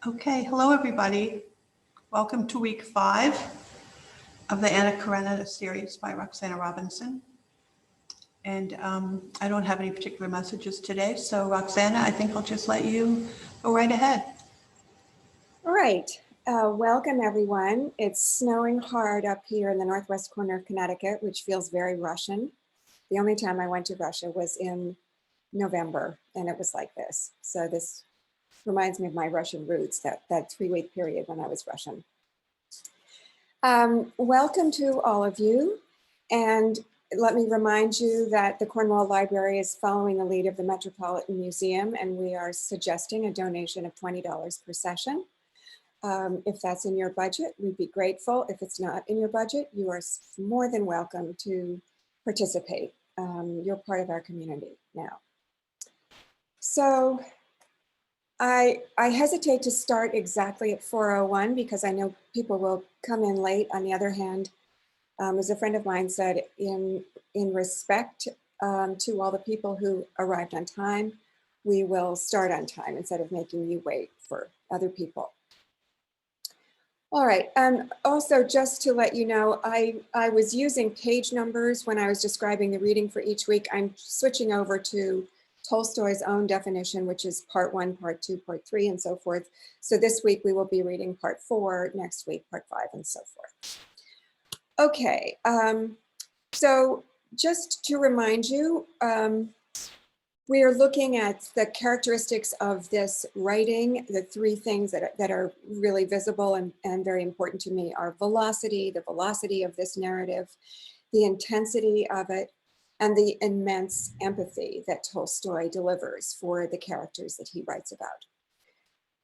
Okay, hello everybody. Welcome to week 5 of the Anna Karenina series by Roxana Robinson. And I don't have any particular messages today, so Roxana, I think I'll just let you go right ahead. All right, welcome everyone. It's snowing hard up here in the northwest corner of Connecticut, which feels very Russian. The only time I went to Russia was in November, and it was like this. So this reminds me of my Russian roots, that 3-week period when I was Russian. Welcome to all of you. And let me remind you that the Cornwall Library is following the lead of the Metropolitan Museum, and we are suggesting a donation of $20 per session. If that's in your budget, we'd be grateful. If it's not in your budget, you are more than welcome to participate. You're part of our community now. So I hesitate to start exactly at 4:01 because I know people will come in late. On the other hand, as a friend of mine said, in respect to all the people who arrived on time, we will start on time instead of making you wait for other people. All right, also just to let you know, I was using page numbers when I was describing the reading for each week. I'm switching over to Tolstoy's own definition, which is part 1, part 2, part 3, and so forth. So this week we will be reading part 4, next week part 5, and so forth. Okay, so just to remind you, we are looking at the characteristics of this writing. The 3 things that are really visible and very important to me are velocity, the velocity of this narrative, the intensity of it, and the immense empathy that Tolstoy delivers for the characters that he writes about.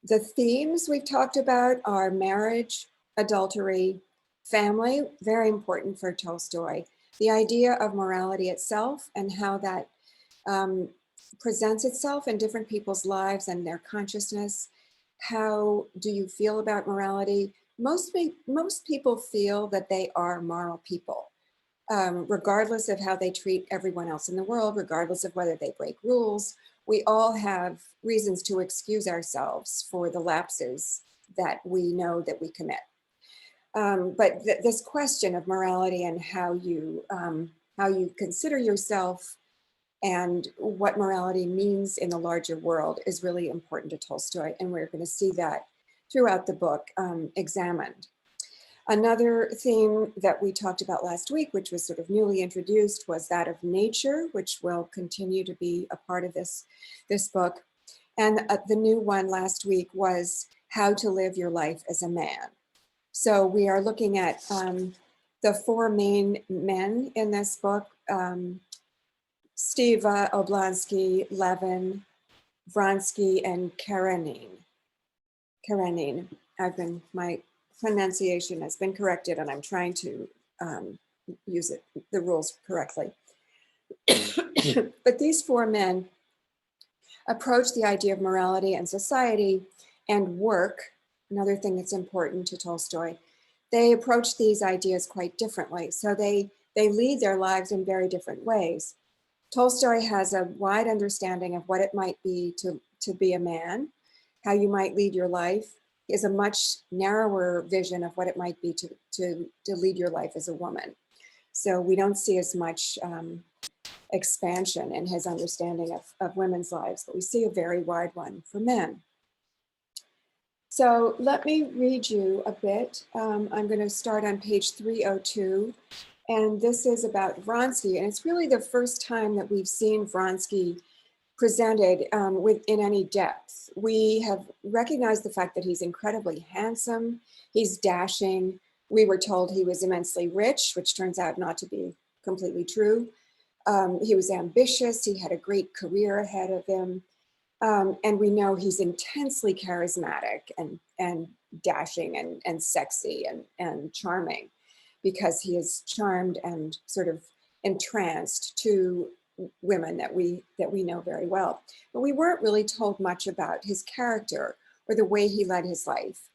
The themes we've talked about are marriage, adultery, family, very important for Tolstoy, the idea of morality itself and how that presents itself in different people's lives and their consciousness. How do you feel about morality? Most people feel that they are moral people, regardless of how they treat everyone else in the world, regardless of whether they break rules. We all have reasons to excuse ourselves for the lapses that we know that we commit. But this question of morality and how you consider yourself and what morality means in the larger world is really important to Tolstoy, and we're going to see that throughout the book examined. Another theme that we talked about last week, which was sort of newly introduced, was that of nature, which will continue to be a part of this book. And the new one last week was how to live your life as a man. So we are looking at the 4 main men in this book, Stiva, Oblonsky, Levin, Vronsky, and Karenina. My pronunciation has been corrected and I'm trying to use the rules correctly. But these 4 men approach the idea of morality and society and work, another thing that's important to Tolstoy. They approach these ideas quite differently. So they lead their lives in very different ways. Tolstoy has a wide understanding of what it might be to be a man, how you might lead your life. He has a much narrower vision of what it might be to lead your life as a woman. So we don't see as much expansion in his understanding of women's lives, but we see a very wide one for men. So let me read you a bit. I'm going to start on page 302. And this is about Vronsky, and it's really the first time that we've seen Vronsky presented in any depth. We have recognized the fact that he's incredibly handsome, he's dashing. We were told he was immensely rich, which turns out not to be completely true. He was ambitious, he had a great career ahead of him. And we know he's intensely charismatic and dashing and sexy and charming, because he is charmed and sort of entranced to women that we know very well. But we weren't really told much about his character or the way he led his life,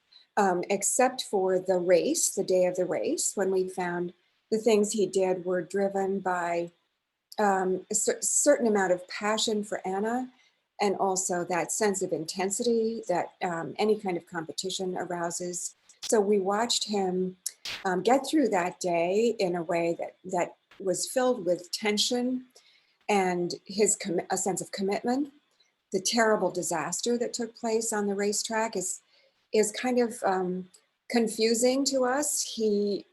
except for the race, the day of the race, when we found the things he did were driven by a certain amount of passion for Anna and also that sense of intensity that any kind of competition arouses. So we watched him get through that day in a way that was filled with tension and a sense of commitment. The terrible disaster that took place on the racetrack is kind of confusing to us. He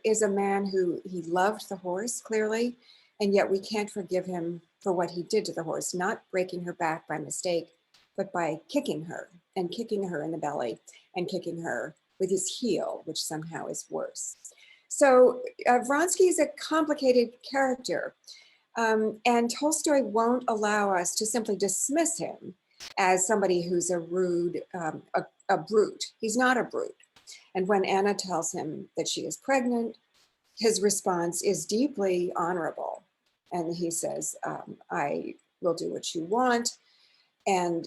is a man who he loved the horse clearly, and yet we can't forgive him for what he did to the horse, not breaking her back by mistake, but by kicking her in the belly and kicking her with his heel, which somehow is worse. So Vronsky is a complicated character, and Tolstoy won't allow us to simply dismiss him as somebody who's a rude, a brute. He's not a brute. And when Anna tells him that she is pregnant, his response is deeply honorable. And he says, I will do what you want. And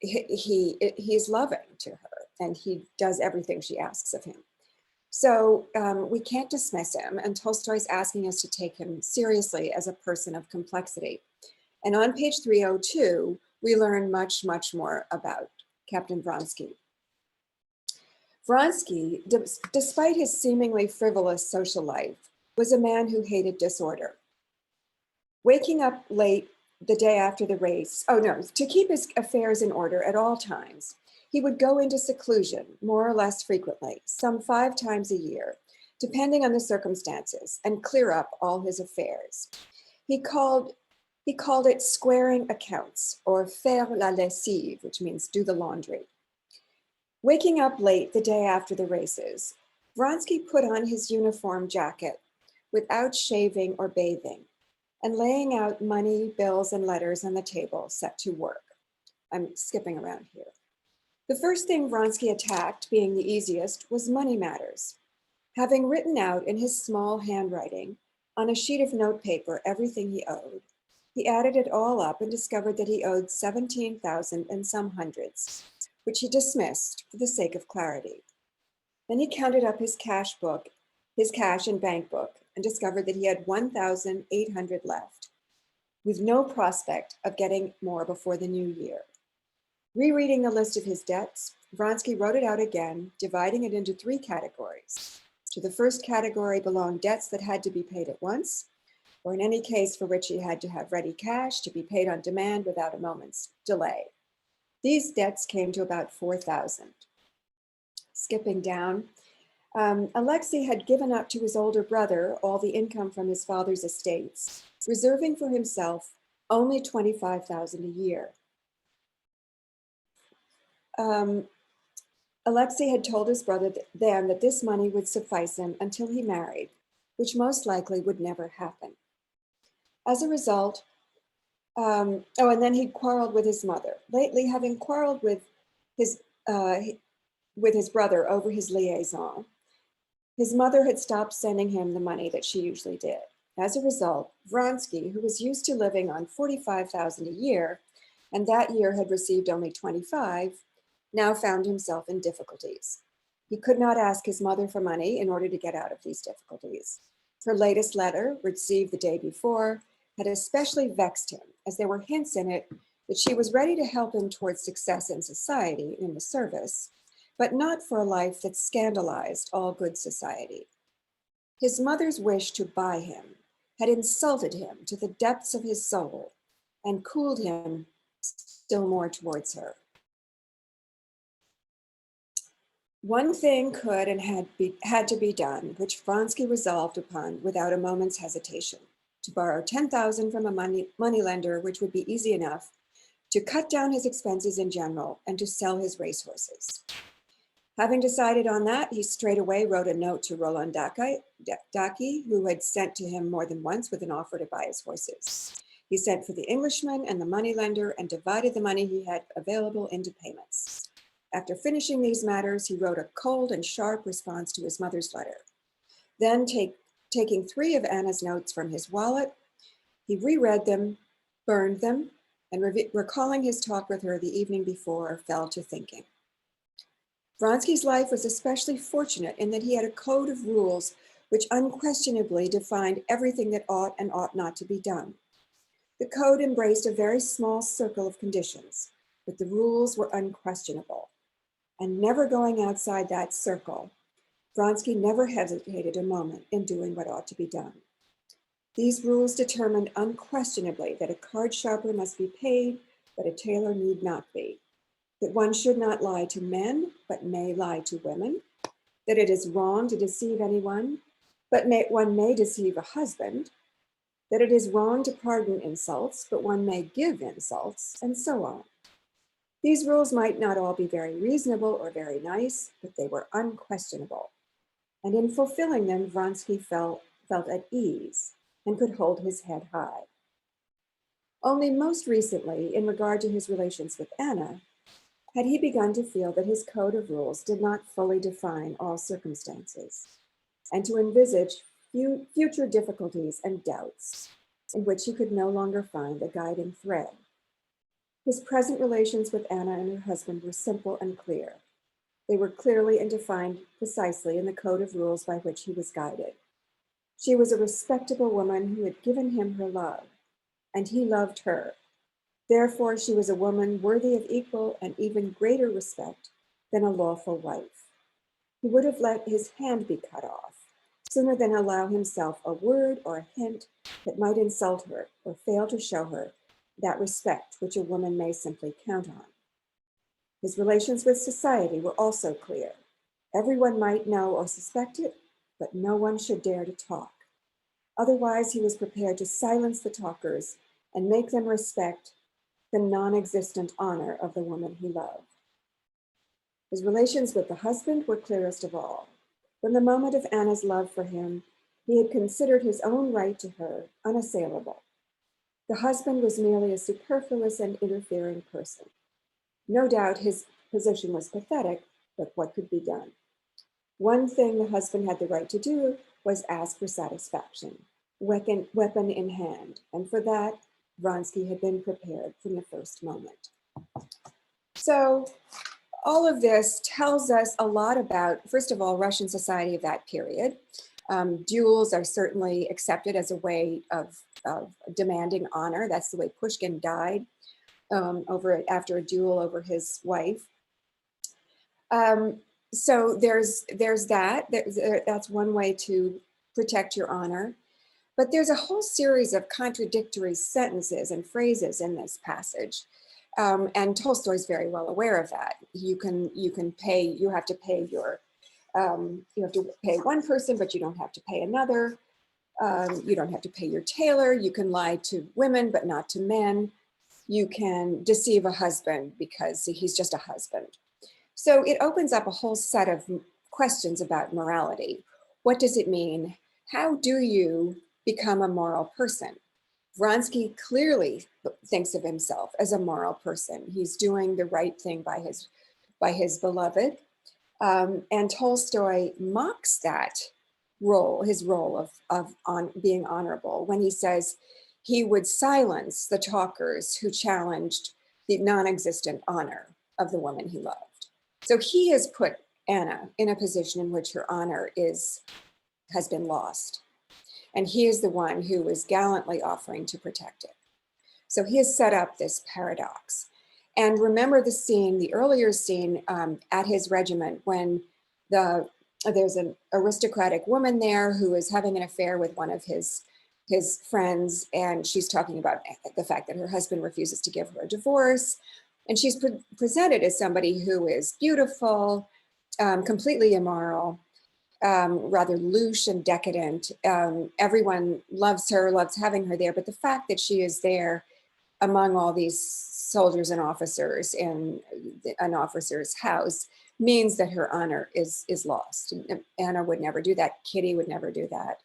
he's loving to her, and he does everything she asks of him. So we can't dismiss him, and Tolstoy's asking us to take him seriously as a person of complexity. And on page 302, we learn much, much more about Captain Vronsky. Vronsky, despite his seemingly frivolous social life, was a man who hated disorder. Waking up late the day after the race, to keep his affairs in order at all times, he would go into seclusion more or less frequently, some 5 times a year, depending on the circumstances, and clear up all his affairs. He called it squaring accounts, or faire la lessive, which means do the laundry. Waking up late the day after the races, Vronsky put on his uniform jacket without shaving or bathing, and laying out money, bills, and letters on the table, set to work. I'm skipping around here. The first thing Vronsky attacked, being the easiest, was money matters. Having written out in his small handwriting on a sheet of notepaper everything he owed, he added it all up and discovered that he owed 17,000 and some hundreds, which he dismissed for the sake of clarity. Then he counted up his cash and bank book, and discovered that he had 1,800 left, with no prospect of getting more before the new year. Rereading the list of his debts, Vronsky wrote it out again, dividing it into 3 categories. To the first category belonged debts that had to be paid at once, or in any case for which he had to have ready cash to be paid on demand without a moment's delay. These debts came to about 4,000. Skipping down, Alexei had given up to his older brother all the income from his father's estates, reserving for himself only 25,000 a year. Alexei had told his brother then that this money would suffice him until he married, which most likely would never happen. As a result, and then he quarreled with his mother. Lately, having quarreled with his brother over his liaison, his mother had stopped sending him the money that she usually did. As a result, Vronsky, who was used to living on 45,000 a year, and that year had received only 25, now found himself in difficulties. He could not ask his mother for money in order to get out of these difficulties. Her latest letter, received the day before, had especially vexed him, as there were hints in it that she was ready to help him towards success in society, in the service, but not for a life that scandalized all good society. His mother's wish to buy him had insulted him to the depths of his soul and cooled him still more towards her. One thing could and had to be done, which Vronsky resolved upon without a moment's hesitation: to borrow 10,000 from a moneylender, which would be easy enough, to cut down his expenses in general, and to sell his racehorses. Having decided on that, he straightaway wrote a note to Roland Daki, who had sent to him more than once with an offer to buy his horses. He sent for the Englishman and the moneylender and divided the money he had available into payments. After finishing these matters, he wrote a cold and sharp response to his mother's letter. Then, taking 3 of Anna's notes from his wallet, he reread them, burned them, and recalling his talk with her the evening before, fell to thinking. Vronsky's life was especially fortunate in that he had a code of rules which unquestionably defined everything that ought and ought not to be done. The code embraced a very small circle of conditions, but the rules were unquestionable. And never going outside that circle, Vronsky never hesitated a moment in doing what ought to be done. These rules determined unquestionably that a card sharper must be paid, but a tailor need not be, that one should not lie to men, but may lie to women, that it is wrong to deceive anyone, but one may deceive a husband, that it is wrong to pardon insults, but one may give insults, and so on. These rules might not all be very reasonable or very nice, but they were unquestionable. And in fulfilling them, Vronsky felt at ease and could hold his head high. Only most recently, in regard to his relations with Anna, had he begun to feel that his code of rules did not fully define all circumstances, and to envisage future difficulties and doubts in which he could no longer find a guiding thread. His present relations with Anna and her husband were simple and clear. They were clearly and defined precisely in the code of rules by which he was guided. She was a respectable woman who had given him her love, and he loved her. Therefore, she was a woman worthy of equal and even greater respect than a lawful wife. He would have let his hand be cut off sooner than allow himself a word or a hint that might insult her or fail to show her that respect which a woman may simply count on. His relations with society were also clear. Everyone might know or suspect it, but no one should dare to talk. Otherwise, he was prepared to silence the talkers and make them respect the non-existent honor of the woman he loved. His relations with the husband were clearest of all. From the moment of Anna's love for him, he had considered his own right to her unassailable. The husband was merely a superfluous and interfering person. No doubt his position was pathetic, but what could be done? One thing the husband had the right to do was ask for satisfaction, weapon in hand, and for that, Vronsky had been prepared from the first moment. So all of this tells us a lot about, first of all, Russian society of that period. Duels are certainly accepted as a way of demanding honor. That's the way Pushkin died after a duel over his wife. So there's that. That's one way to protect your honor. But there's a whole series of contradictory sentences and phrases in this passage. And Tolstoy's very well aware of that. You have to pay one person, but you don't have to pay another. You don't have to pay your tailor. You can lie to women, but not to men. You can deceive a husband because he's just a husband. So it opens up a whole set of questions about morality. What does it mean? How do you become a moral person? Vronsky clearly thinks of himself as a moral person. He's doing the right thing by his beloved. And Tolstoy mocks that role, his role of being honorable, when he says he would silence the talkers who challenged the non-existent honor of the woman he loved. So he has put Anna in a position in which her honor has been lost. And he is the one who is gallantly offering to protect it. So he has set up this paradox. And remember the earlier scene at his regiment when there's an aristocratic woman there who is having an affair with one of his friends, and she's talking about the fact that her husband refuses to give her a divorce. And she's presented as somebody who is beautiful, completely immoral, rather louche and decadent. Everyone loves her, loves having her there, but the fact that she is there among all these soldiers and officers in an officer's house means that her honor is lost. Anna would never do that. Kitty would never do that.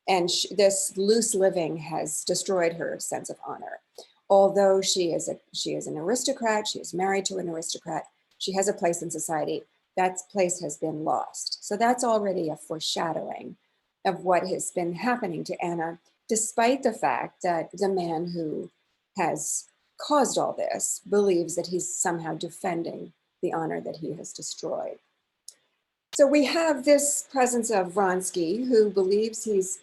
And this loose living has destroyed her sense of honor. Although she is an aristocrat, she is married to an aristocrat, she has a place in society, that place has been lost. So that's already a foreshadowing of what has been happening to Anna, despite the fact that the man who has caused all this believes that he's somehow defending the honor that he has destroyed. So we have this presence of Vronsky, who believes he's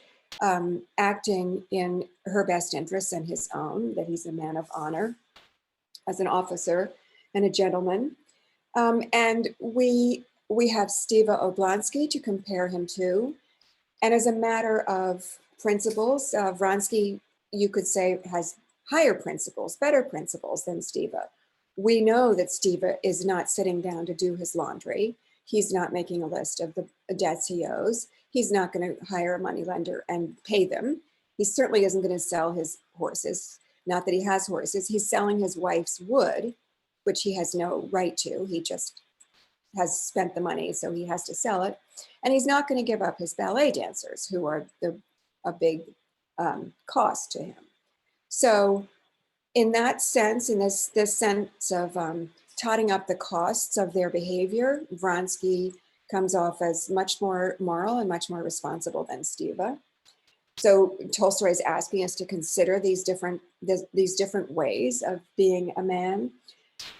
acting in her best interests and his own, that he's a man of honor as an officer and a gentleman. And we have Steva Oblonsky to compare him to. And as a matter of principles, Vronsky, you could say, has higher principles, better principles than Steva. We know that Steva is not sitting down to do his laundry. He's not making a list of the debts he owes. He's not going to hire a moneylender and pay them. He certainly isn't going to sell his horses. Not that he has horses. He's selling his wife's wood, which he has no right to. He just has spent the money, so he has to sell it. And he's not going to give up his ballet dancers, who are a big cost to him. So in that sense, in this sense of totting up the costs of their behavior, Vronsky comes off as much more moral and much more responsible than Steva. So Tolstoy is asking us to consider these different ways of being a man.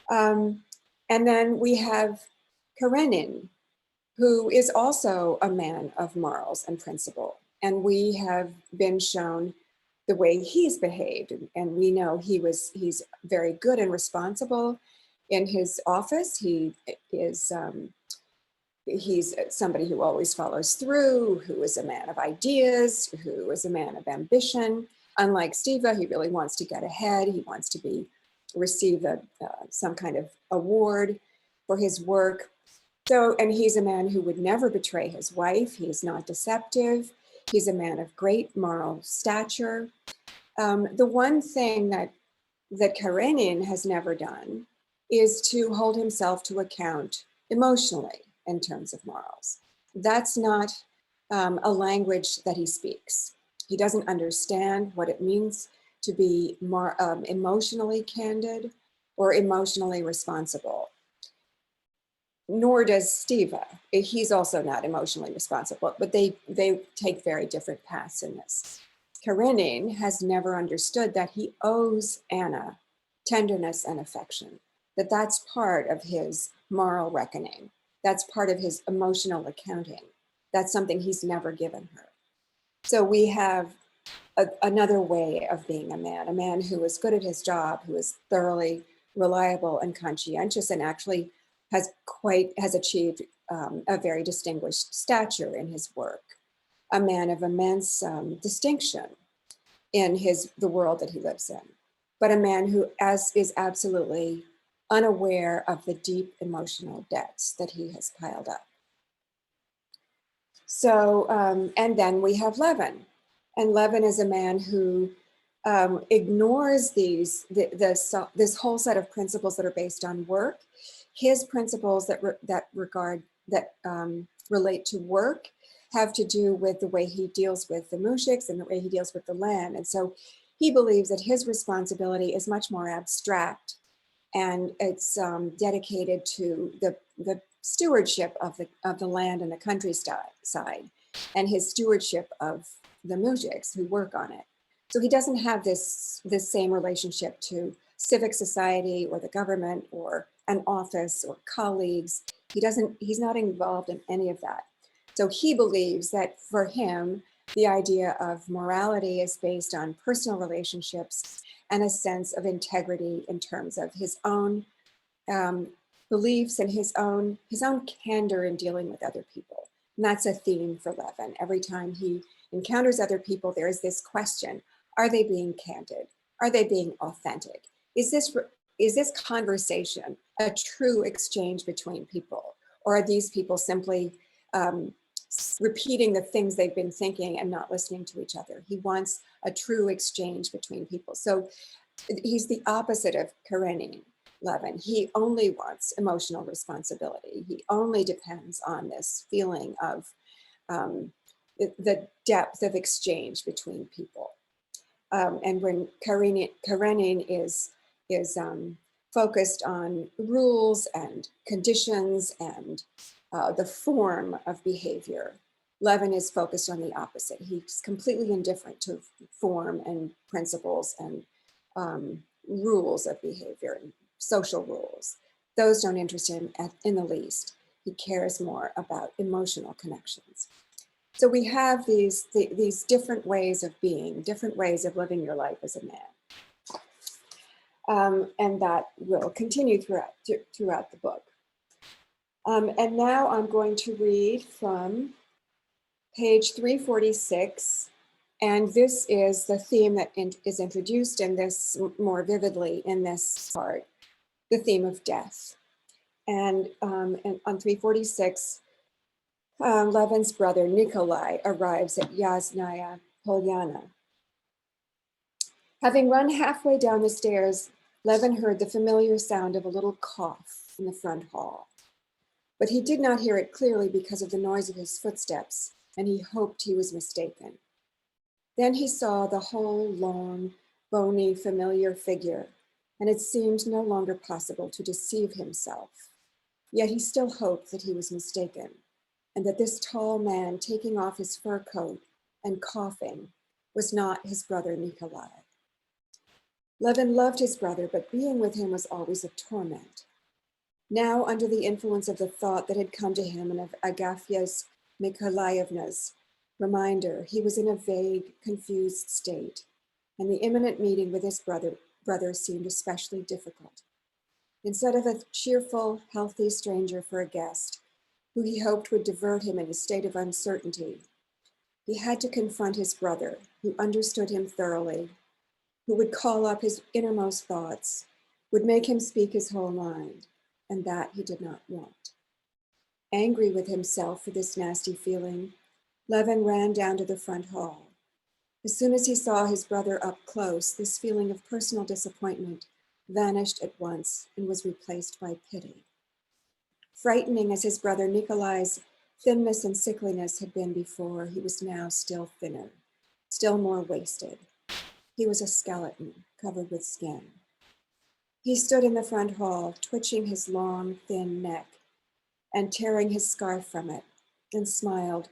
And then we have Karenin, who is also a man of morals and principle. And we have been shown the way he's behaved. And we know he's very good and responsible in his office. He's somebody who always follows through, who is a man of ideas, who is a man of ambition. Unlike Steva, he really wants to get ahead. He wants to receive some kind of award for his work. So, and he's a man who would never betray his wife. He is not deceptive. He's a man of great moral stature. The one thing that Karenin has never done is to hold himself to account emotionally in terms of morals. That's not a language that he speaks. He doesn't understand what it means to be more emotionally candid or emotionally responsible. Nor does Steva. He's also not emotionally responsible, but they take very different paths in this. Karenin has never understood that he owes Anna tenderness and affection, that's part of his moral reckoning. That's part of his emotional accounting. That's something he's never given her. So we have another way of being a man who is good at his job, who is thoroughly reliable and conscientious, and actually has achieved a very distinguished stature in his work. A man of immense distinction in the world that he lives in, but a man who is absolutely unaware of the deep emotional debts that he has piled up. So, and then we have Levin. And Levin is a man who ignores this whole set of principles that are based on work. His principles that relate to work have to do with the way he deals with the mujiks and the way he deals with the land. And so he believes that his responsibility is much more abstract, and it's dedicated to the stewardship of the land and the countryside, and his stewardship of the mujiks who work on it. So he doesn't have this same relationship to civic society or the government or an office or colleagues. He's not involved in any of that. So he believes that for him, the idea of morality is based on personal relationships and a sense of integrity in terms of his own beliefs and his own candor in dealing with other people. And that's a theme for Levin. Every time he encounters other people, there is this question: are they being candid? Are they being authentic? Is this conversation a true exchange between people? Or are these people simply repeating the things they've been thinking and not listening to each other? He wants a true exchange between people. So he's the opposite of Karenin, Levin. He only wants emotional responsibility. He only depends on this feeling of the depth of exchange between people. And when Karenin is focused on rules and conditions and the form of behavior, Levin is focused on the opposite. He's completely indifferent to form and principles and rules of behavior and social rules. Those don't interest him in the least. He cares more about emotional connections. So we have these different ways of being, different ways of living your life as a man. And that will continue throughout the book. And now I'm going to read from page 346. And this is the theme that is introduced in this more vividly in this part, the theme of death. And on 346, Levin's brother Nikolai arrives at Yasnaya Polyana. Having run halfway down the stairs, Levin heard the familiar sound of a little cough in the front hall. But he did not hear it clearly because of the noise of his footsteps, and he hoped he was mistaken. Then he saw the whole long, bony, familiar figure, and it seemed no longer possible to deceive himself. Yet he still hoped that he was mistaken, and that this tall man taking off his fur coat and coughing was not his brother Nikolai. Levin loved his brother, but being with him was always a torment. Now, under the influence of the thought that had come to him and of Agafya Nikolaevna's reminder, he was in a vague, confused state, and the imminent meeting with his brother seemed especially difficult. Instead of a cheerful, healthy stranger for a guest, who he hoped would divert him in a state of uncertainty, he had to confront his brother, who understood him thoroughly, who would call up his innermost thoughts, would make him speak his whole mind, and that he did not want. Angry with himself for this nasty feeling, Levin ran down to the front hall. As soon as he saw his brother up close, this feeling of personal disappointment vanished at once and was replaced by pity. Frightening as his brother Nikolai's thinness and sickliness had been before, he was now still thinner, still more wasted. He was a skeleton covered with skin. He stood in the front hall, twitching his long, thin neck and tearing his scarf from it, and smiled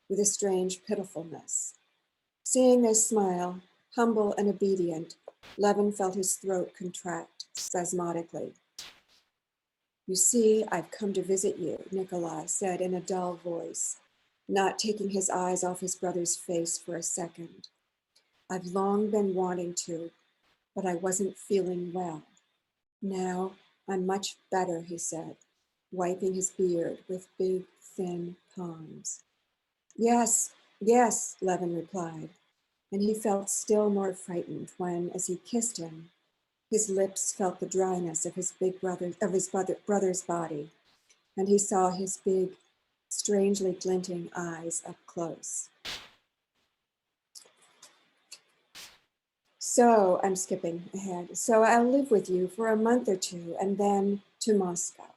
with a strange pitifulness. Seeing this smile, humble and obedient, Levin felt his throat contract spasmodically. "You see, I've come to visit you," Nikolai said in a dull voice, not taking his eyes off his brother's face for a second. "I've long been wanting to, but I wasn't feeling well. Now I'm much better," he said, wiping his beard with big, thin palms. Yes, Levin replied, and he felt still more frightened when, as he kissed him, his lips felt the dryness of his brother's body, and he saw his big, strangely glinting eyes up close. "So," I'm skipping ahead, "so I'll live with you for a month or two and then to Moscow,"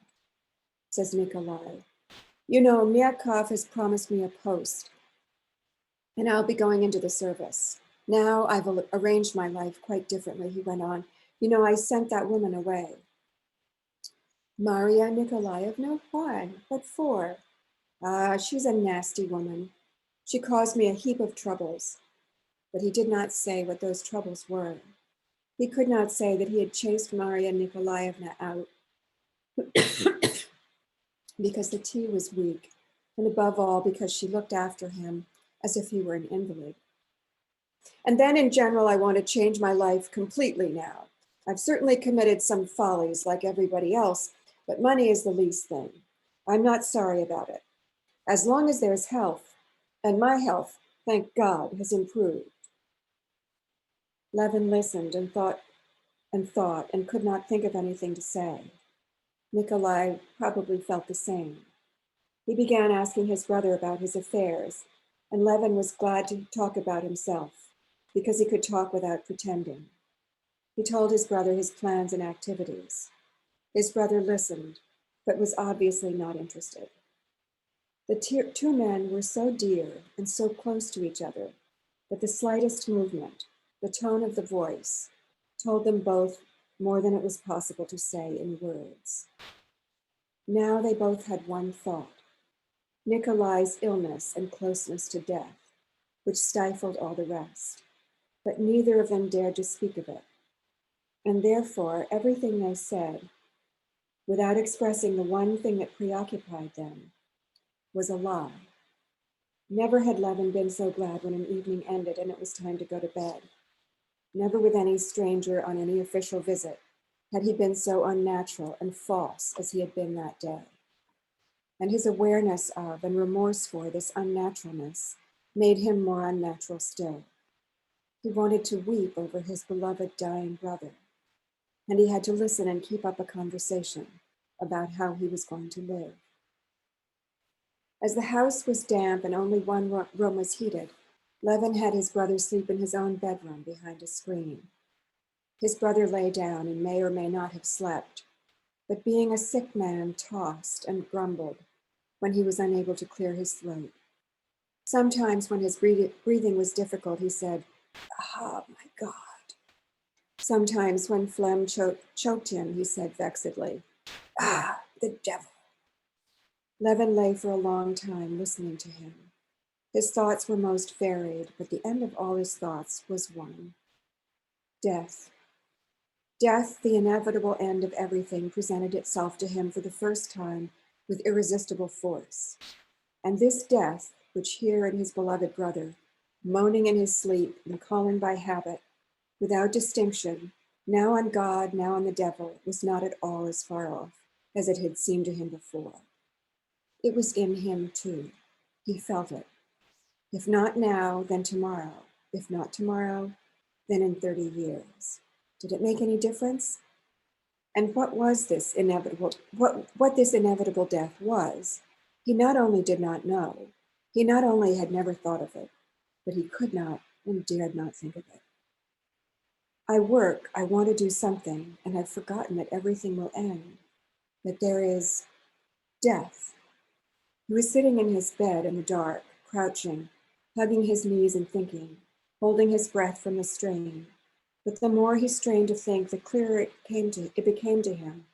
says Nikolai. "You know, Myakov has promised me a post, and I'll be going into the service. Now I've arranged my life quite differently," he went on. "You know, I sent that woman away." "Maria Nikolaevna? Why? What for?" She's a nasty woman. She caused me a heap of troubles." But he did not say what those troubles were. He could not say that he had chased Maria Nikolaevna out because the tea was weak, and above all, because she looked after him as if he were an invalid. "And then in general, I want to change my life completely now. I've certainly committed some follies like everybody else, but money is the least thing. I'm not sorry about it. As long as there's health, and my health, thank God, has improved." Levin listened and thought and could not think of anything to say. Nikolai probably felt the same. He began asking his brother about his affairs, and Levin was glad to talk about himself because he could talk without pretending. He told his brother his plans and activities. His brother listened, but was obviously not interested. The two men were so dear and so close to each other that the slightest movement, the tone of the voice, told them both more than it was possible to say in words. Now they both had one thought: Nikolai's illness and closeness to death, which stifled all the rest. But neither of them dared to speak of it. And therefore, everything they said, without expressing the one thing that preoccupied them, was a lie. Never had Levin been so glad when an evening ended and it was time to go to bed. Never with any stranger on any official visit had he been so unnatural and false as he had been that day. And his awareness of and remorse for this unnaturalness made him more unnatural still. He wanted to weep over his beloved dying brother, and he had to listen and keep up a conversation about how he was going to live. As the house was damp and only one room was heated, Levin had his brother sleep in his own bedroom behind a screen. His brother lay down and may or may not have slept, but being a sick man, tossed and grumbled when he was unable to clear his throat. Sometimes when his breathing was difficult, he said, "Oh my God." Sometimes when phlegm choked him, he said vexedly, "Ah, the devil." Levin lay for a long time listening to him. His thoughts were most varied, but the end of all his thoughts was one: death. Death, the inevitable end of everything, presented itself to him for the first time with irresistible force. And this death, which here in his beloved brother, moaning in his sleep and calling by habit, without distinction, now on God, now on the devil, was not at all as far off as it had seemed to him before. It was in him too. He felt it. If not now, then tomorrow. If not tomorrow, then in 30 years. Did it make any difference? And what was this inevitable, what this inevitable death was, he not only did not know, he not only had never thought of it, but he could not and dared not think of it. I work, I want to do something, and I've forgotten that everything will end, that there is death. He was sitting in his bed in the dark, crouching, hugging his knees and thinking, holding his breath from the strain. But the more he strained to think, the clearer it became to him,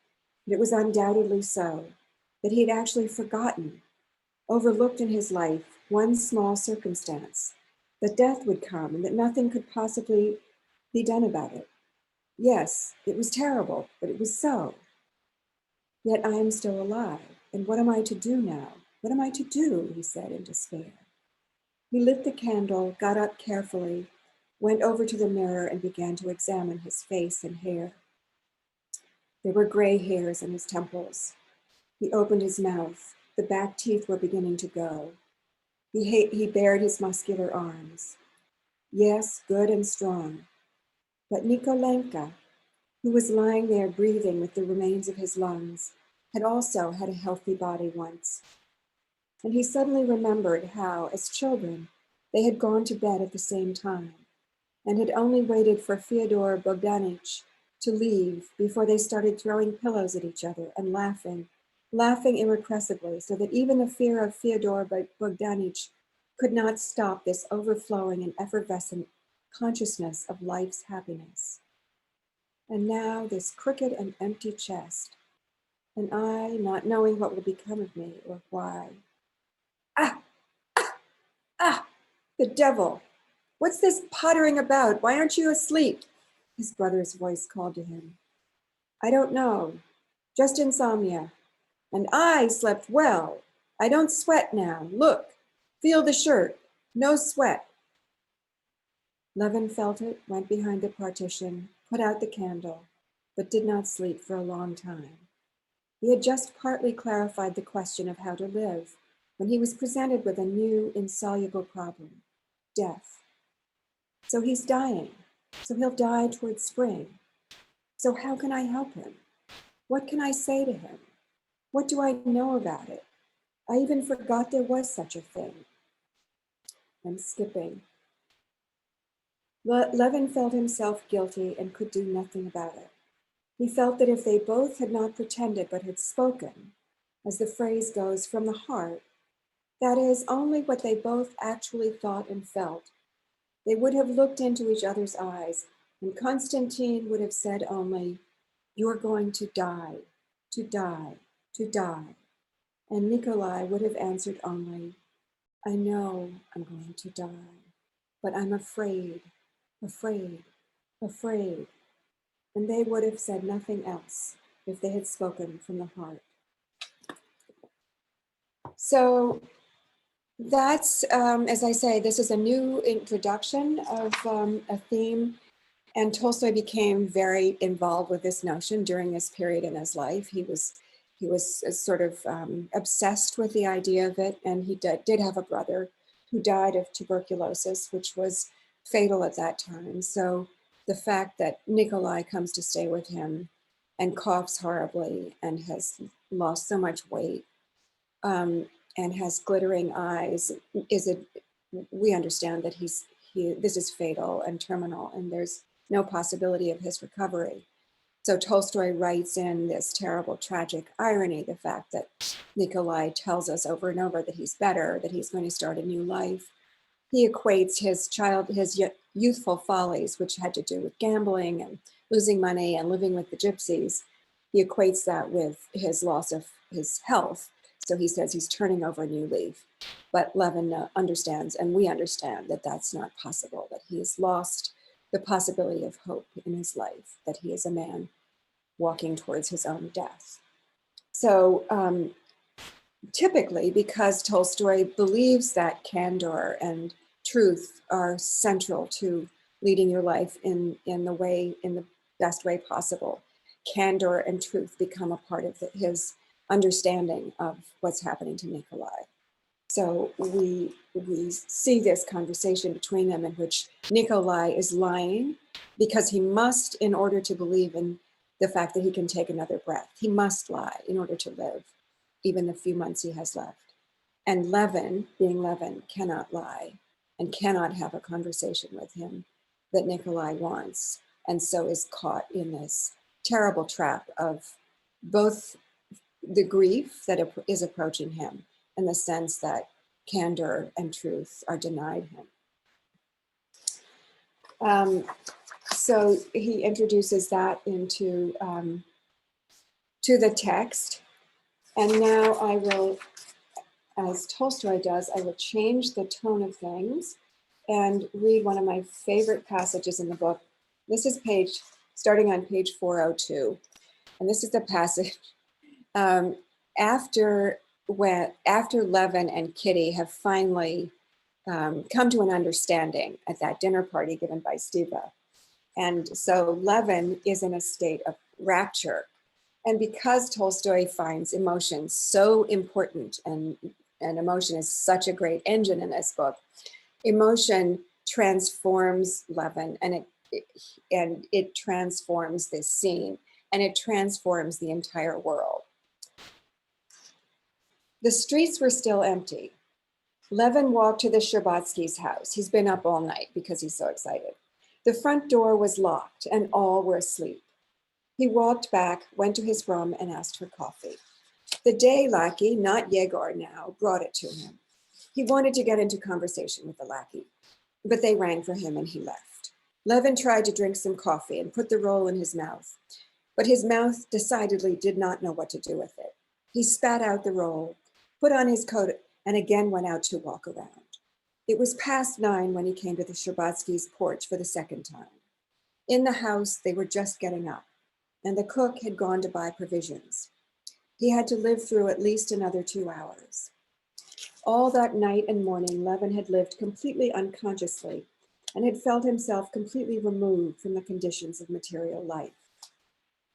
and it was undoubtedly so, that he had actually forgotten, overlooked in his life, one small circumstance, that death would come and that nothing could possibly be done about it. Yes, it was terrible, but it was so. Yet I am still alive, and what am I to do now? What am I to do? He said in despair. He lit the candle, got up carefully, went over to the mirror and began to examine his face and hair. There were gray hairs in his temples. He opened his mouth. The back teeth were beginning to go. He bared his muscular arms. Yes, good and strong. But Nikolenka, who was lying there breathing with the remains of his lungs, had also had a healthy body once. And he suddenly remembered how, as children, they had gone to bed at the same time and had only waited for Fyodor Bogdanich to leave before they started throwing pillows at each other and laughing irrepressibly, so that even the fear of Fyodor Bogdanich could not stop this overflowing and effervescent consciousness of life's happiness. And now this crooked and empty chest, and I not knowing what will become of me or why. Ah, ah, ah, the devil. What's this pottering about? Why aren't you asleep? His brother's voice called to him. I don't know, just insomnia. And I slept well. I don't sweat now. Look, feel the shirt. No sweat. Levin felt it, went behind the partition, put out the candle, but did not sleep for a long time. He had just partly clarified the question of how to live when he was presented with a new, insoluble problem: death. So he's dying. So he'll die towards spring. So how can I help him? What can I say to him? What do I know about it? I even forgot there was such a thing. I'm skipping. Levin felt himself guilty and could do nothing about it. He felt that if they both had not pretended but had spoken, as the phrase goes, from the heart, that is, only what they both actually thought and felt, they would have looked into each other's eyes, and Konstantin would have said only, "You're going to die, to die, to die." And Nikolai would have answered only, "I know I'm going to die, but I'm afraid, afraid, afraid." And they would have said nothing else if they had spoken from the heart. So That's, as I say, this is a new introduction of a theme, and Tolstoy became very involved with this notion during this period in his life. He was sort of obsessed with the idea of it, and he did have a brother who died of tuberculosis, which was fatal at that time. So the fact that Nikolai comes to stay with him and coughs horribly and has lost so much weight, and has glittering eyes, we understand that this is fatal and terminal, and there's no possibility of his recovery. So Tolstoy writes in this terrible, tragic irony, the fact that Nikolai tells us over and over that he's better, that he's going to start a new life. He equates his youthful follies, which had to do with gambling and losing money and living with the gypsies. He equates that with his loss of his health. So he says he's turning over a new leaf. But Levin understands, and we understand, that that's not possible, that he has lost the possibility of hope in his life, that he is a man walking towards his own death. So typically, because Tolstoy believes that candor and truth are central to leading your life in the best way possible, candor and truth become a part of his understanding of what's happening to Nikolai. So we see this conversation between them in which Nikolai is lying because he must, in order to believe in the fact that he can take another breath, he must lie in order to live, even the few months he has left. And Levin, being Levin, cannot lie and cannot have a conversation with him that Nikolai wants, and so is caught in this terrible trap of both the grief that is approaching him and the sense that candor and truth are denied him. So he introduces that into to the text. And now I will, as Tolstoy does, I will change the tone of things and read one of my favorite passages in the book. This is starting on page 402. And this is the passage after Levin and Kitty have finally come to an understanding at that dinner party given by Stiva. And so Levin is in a state of rapture. And because Tolstoy finds emotion so important, and emotion is such a great engine in this book, emotion transforms Levin, and it transforms this scene, and it transforms the entire world. The streets were still empty. Levin walked to the Sherbatskys' house. He's been up all night because he's so excited. The front door was locked and all were asleep. He walked back, went to his room, and asked for coffee. The day lackey, not Yegor now, brought it to him. He wanted to get into conversation with the lackey, but they rang for him and he left. Levin tried to drink some coffee and put the roll in his mouth, but his mouth decidedly did not know what to do with it. He spat out the roll, put on his coat, and again went out to walk around. It was past 9 when he came to the Sherbatskys' porch for the second time. In the house, they were just getting up, and the cook had gone to buy provisions. He had to live through at least another 2 hours. All that night and morning, Levin had lived completely unconsciously and had felt himself completely removed from the conditions of material life.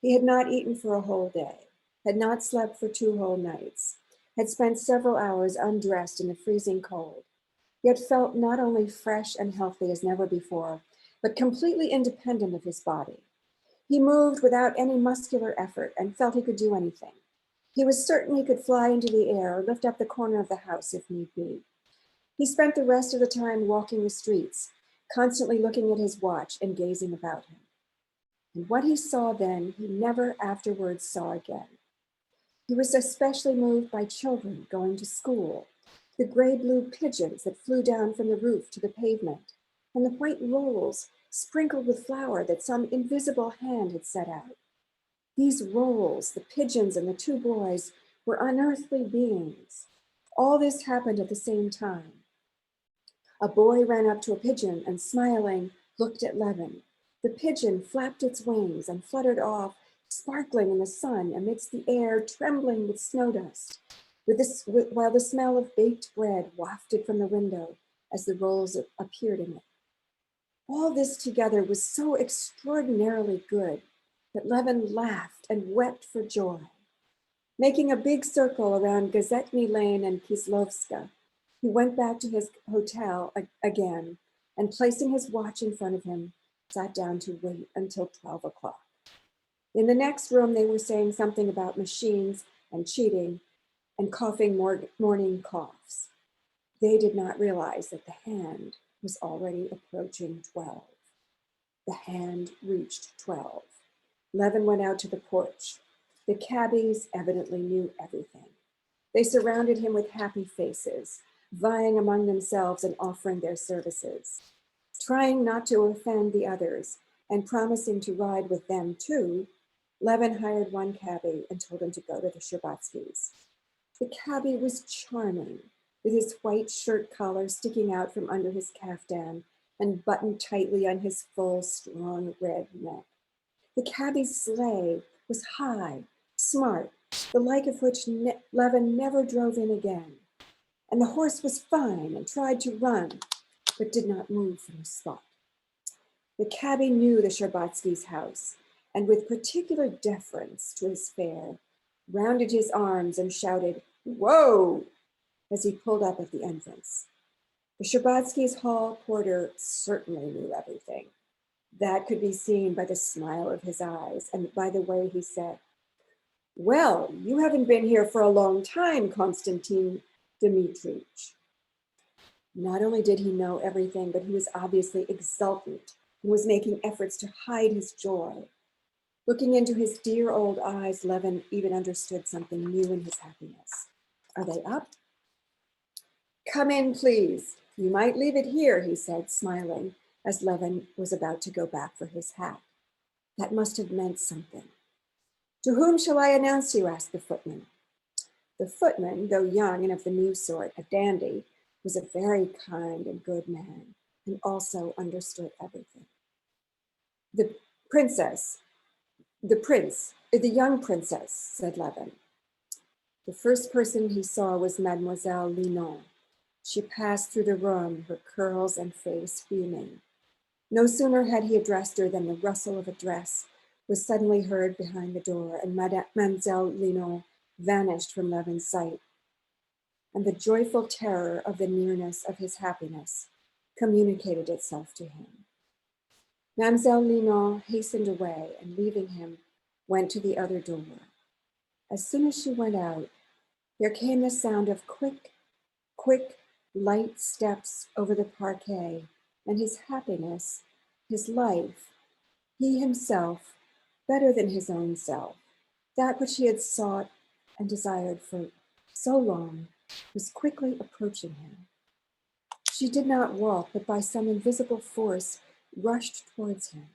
He had not eaten for a whole day, had not slept for 2 whole nights, had spent several hours undressed in the freezing cold, yet felt not only fresh and healthy as never before, but completely independent of his body. He moved without any muscular effort and felt he could do anything. He was certain he could fly into the air or lift up the corner of the house if need be. He spent the rest of the time walking the streets, constantly looking at his watch and gazing about him. And what he saw then, he never afterwards saw again. He was especially moved by children going to school, the gray-blue pigeons that flew down from the roof to the pavement, and the white rolls sprinkled with flour that some invisible hand had set out. These rolls, the pigeons and the 2 boys, were unearthly beings. All this happened at the same time. A boy ran up to a pigeon and, smiling, looked at Levin. The pigeon flapped its wings and fluttered off, sparkling in the sun amidst the air trembling with snow dust. while the smell of baked bread wafted from the window as the rolls appeared in it. All this together was so extraordinarily good that Levin laughed and wept for joy. Making a big circle around Gazetny Lane and Kislovska, he went back to his hotel again and, placing his watch in front of him, sat down to wait until 12 o'clock. In the next room, they were saying something about machines and cheating and coughing morning coughs. They did not realize that the hand was already approaching 12. The hand reached 12. Levin went out to the porch. The cabbies evidently knew everything. They surrounded him with happy faces, vying among themselves and offering their services. Trying not to offend the others and promising to ride with them too, Levin hired one cabbie and told him to go to the Sherbatskys. The cabbie was charming, with his white shirt collar sticking out from under his kaftan and buttoned tightly on his full, strong red neck. The cabbie's sleigh was high, smart, the like of which Levin never drove in again. And the horse was fine and tried to run, but did not move from the spot. The cabbie knew the Sherbatskys' house, and with particular deference to his fare, rounded his arms and shouted, "Whoa!" as he pulled up at the entrance. The Sherbatskys' hall porter certainly knew everything. That could be seen by the smile of his eyes and by the way he said, "Well, you haven't been here for a long time, Konstantin Dmitrievich." Not only did he know everything, but he was obviously exultant and was making efforts to hide his joy. Looking into his dear old eyes, Levin even understood something new in his happiness. "Are they up?" "Come in, please. You might leave it here," he said, smiling, as Levin was about to go back for his hat. That must have meant something. "To whom shall I announce you?" asked the footman. The footman, though young and of the new sort, a dandy, was a very kind and good man, and also understood everything. The young princess," said Levin. The first person he saw was Mademoiselle Linon. She passed through the room, her curls and face beaming. No sooner had he addressed her than the rustle of a dress was suddenly heard behind the door, and Mademoiselle Linon vanished from Levin's sight. And the joyful terror of the nearness of his happiness communicated itself to him. Mademoiselle Linon hastened away and, leaving him, went to the other door. As soon as she went out, there came the sound of quick, light steps over the parquet, and his happiness, his life, he himself, better than his own self, that which he had sought and desired for so long, was quickly approaching him. She did not walk, but by some invisible force rushed towards him.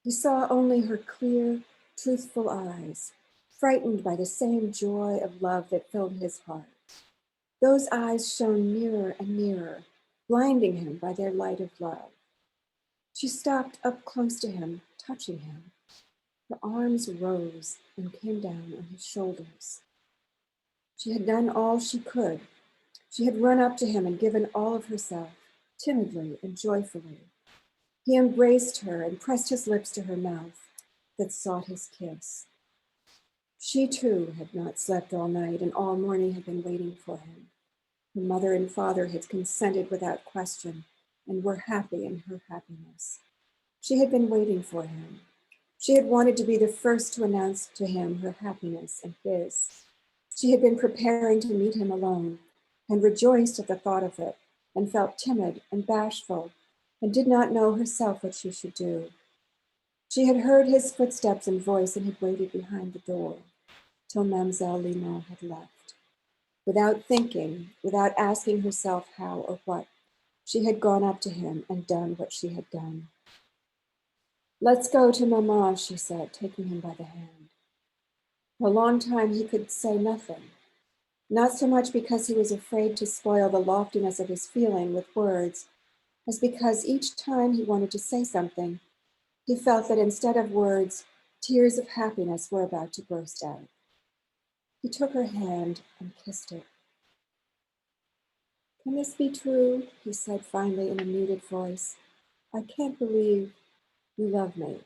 He saw only her clear, truthful eyes, frightened by the same joy of love that filled his heart. Those eyes shone nearer and nearer, blinding him by their light of love. She stopped up close to him, touching him. Her arms rose and came down on his shoulders. She had done all she could. She had run up to him and given all of herself, timidly and joyfully. He embraced her and pressed his lips to her mouth that sought his kiss. She too had not slept all night and all morning had been waiting for him. Her mother and father had consented without question and were happy in her happiness. She had been waiting for him. She had wanted to be the first to announce to him her happiness and his. She had been preparing to meet him alone and rejoiced at the thought of it and felt timid and bashful and did not know herself what she should do. She had heard his footsteps and voice and had waited behind the door till Mademoiselle Linon had left. Without thinking, without asking herself how or what, she had gone up to him and done what she had done. "Let's go to Mamma," she said, taking him by the hand. For a long time he could say nothing, not so much because he was afraid to spoil the loftiness of his feeling with words, as because each time he wanted to say something, he felt that instead of words, tears of happiness were about to burst out. He took her hand and kissed it. "Can this be true?" he said finally in a muted voice. "I can't believe you love me."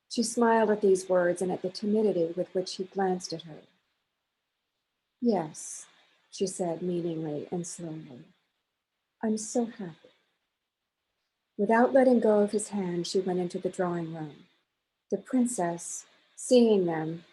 She smiled at these words and at the timidity with which he glanced at her. "Yes," she said meaningly and slowly. "I'm so happy." Without letting go of his hand, she went into the drawing room. The princess, seeing them,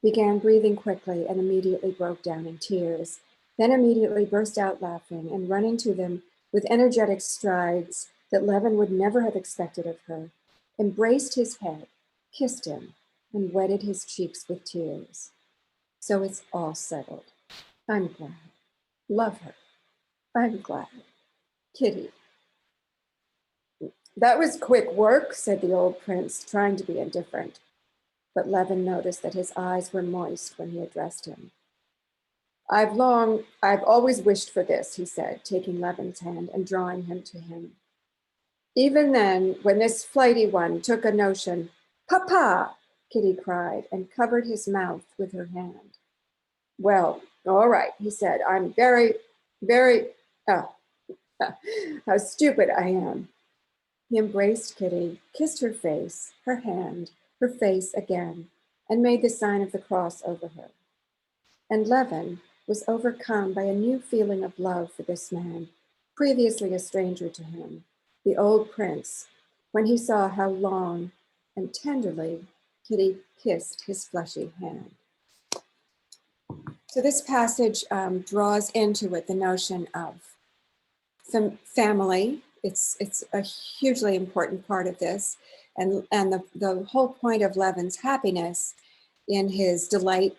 began breathing quickly and immediately broke down in tears, then immediately burst out laughing and running to them with energetic strides that Levin would never have expected of her, embraced his head, kissed him, and wetted his cheeks with tears. "So it's all settled. I'm glad. Love her. I'm glad. Kitty." "That was quick work," said the old prince, trying to be indifferent. But Levin noticed that his eyes were moist when he addressed him. I've always wished for this," he said, taking Levin's hand and drawing him to him. "Even then, when this flighty one took a notion—" "Papa!" Kitty cried and covered his mouth with her hand. "Well, all right," he said. "I'm very, very, oh, how stupid I am." He embraced Kitty, kissed her face, her hand, her face again, and made the sign of the cross over her. And Levin was overcome by a new feeling of love for this man, previously a stranger to him, the old prince, when he saw how long and tenderly Kitty kissed his fleshy hand. So this passage draws into it the notion of family. It's a hugely important part of this. And the whole point of Levin's happiness in his delight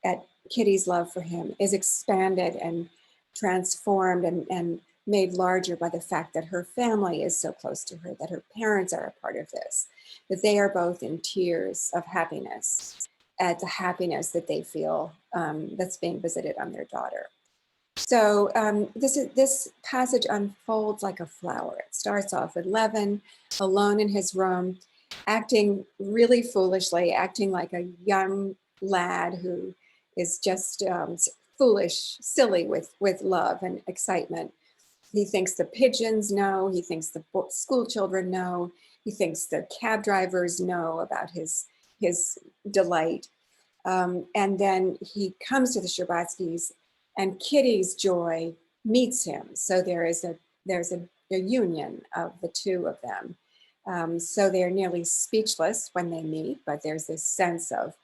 at Kitty's love for him is expanded and transformed and made larger by the fact that her family is so close to her, that her parents are a part of this, that they are both in tears of happiness at the happiness that they feel that's being visited on their daughter. So this passage unfolds like a flower. It starts off with Levin alone in his room, acting really foolishly, acting like a young lad who is just foolish, silly with love and excitement. He thinks the pigeons know, he thinks the school children know, he thinks the cab drivers know about his delight. And then he comes to the Sherbatskys, and Kitty's joy meets him. So there's a union of the two of them. So they're nearly speechless when they meet, but there's this sense of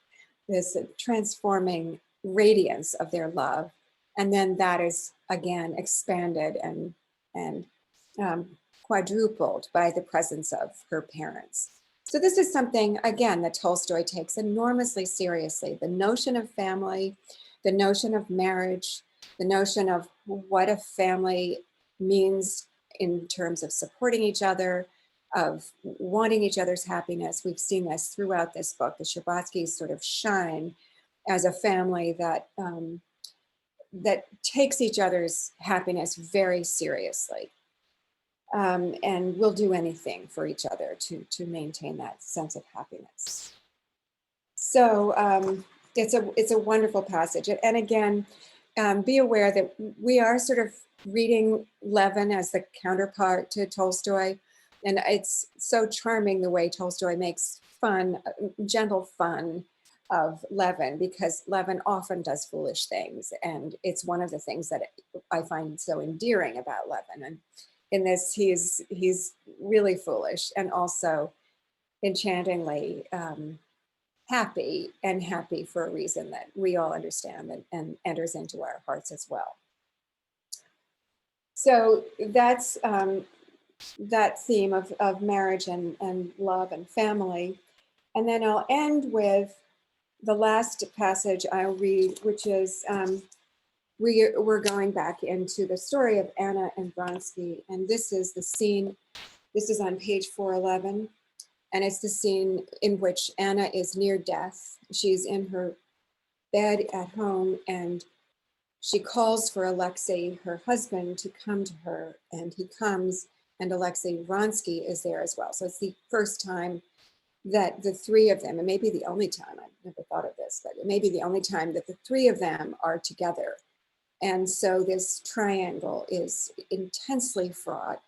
this transforming radiance of their love. And then that is again expanded and quadrupled by the presence of her parents. So this is something, again, that Tolstoy takes enormously seriously. The notion of family, the notion of marriage, the notion of what a family means in terms of supporting each other, of wanting each other's happiness. We've seen this throughout this book. The Sherbatskys sort of shine as a family that takes each other's happiness very seriously. And will do anything for each other to maintain that sense of happiness. So it's a wonderful passage. And again, be aware that we are sort of reading Levin as the counterpart to Tolstoy. And it's so charming the way Tolstoy makes fun, gentle fun of Levin, because Levin often does foolish things. And it's one of the things that I find so endearing about Levin. And in this, he's really foolish and also enchantingly happy, and happy for a reason that we all understand and enters into our hearts as well. So that's that theme of marriage and love and family. And then I'll end with the last passage I'll read, which is we're going back into the story of Anna and Vronsky, and this is the scene. This is on page 411, and it's the scene in which Anna is near death. She's in her bed at home, and she calls for Alexei, her husband, to come to her, and he comes, and Alexei Vronsky is there as well. So it's the first time that the three of them, it may be the only time, I've never thought of this, but it may be the only time that the three of them are together. And so this triangle is intensely fraught.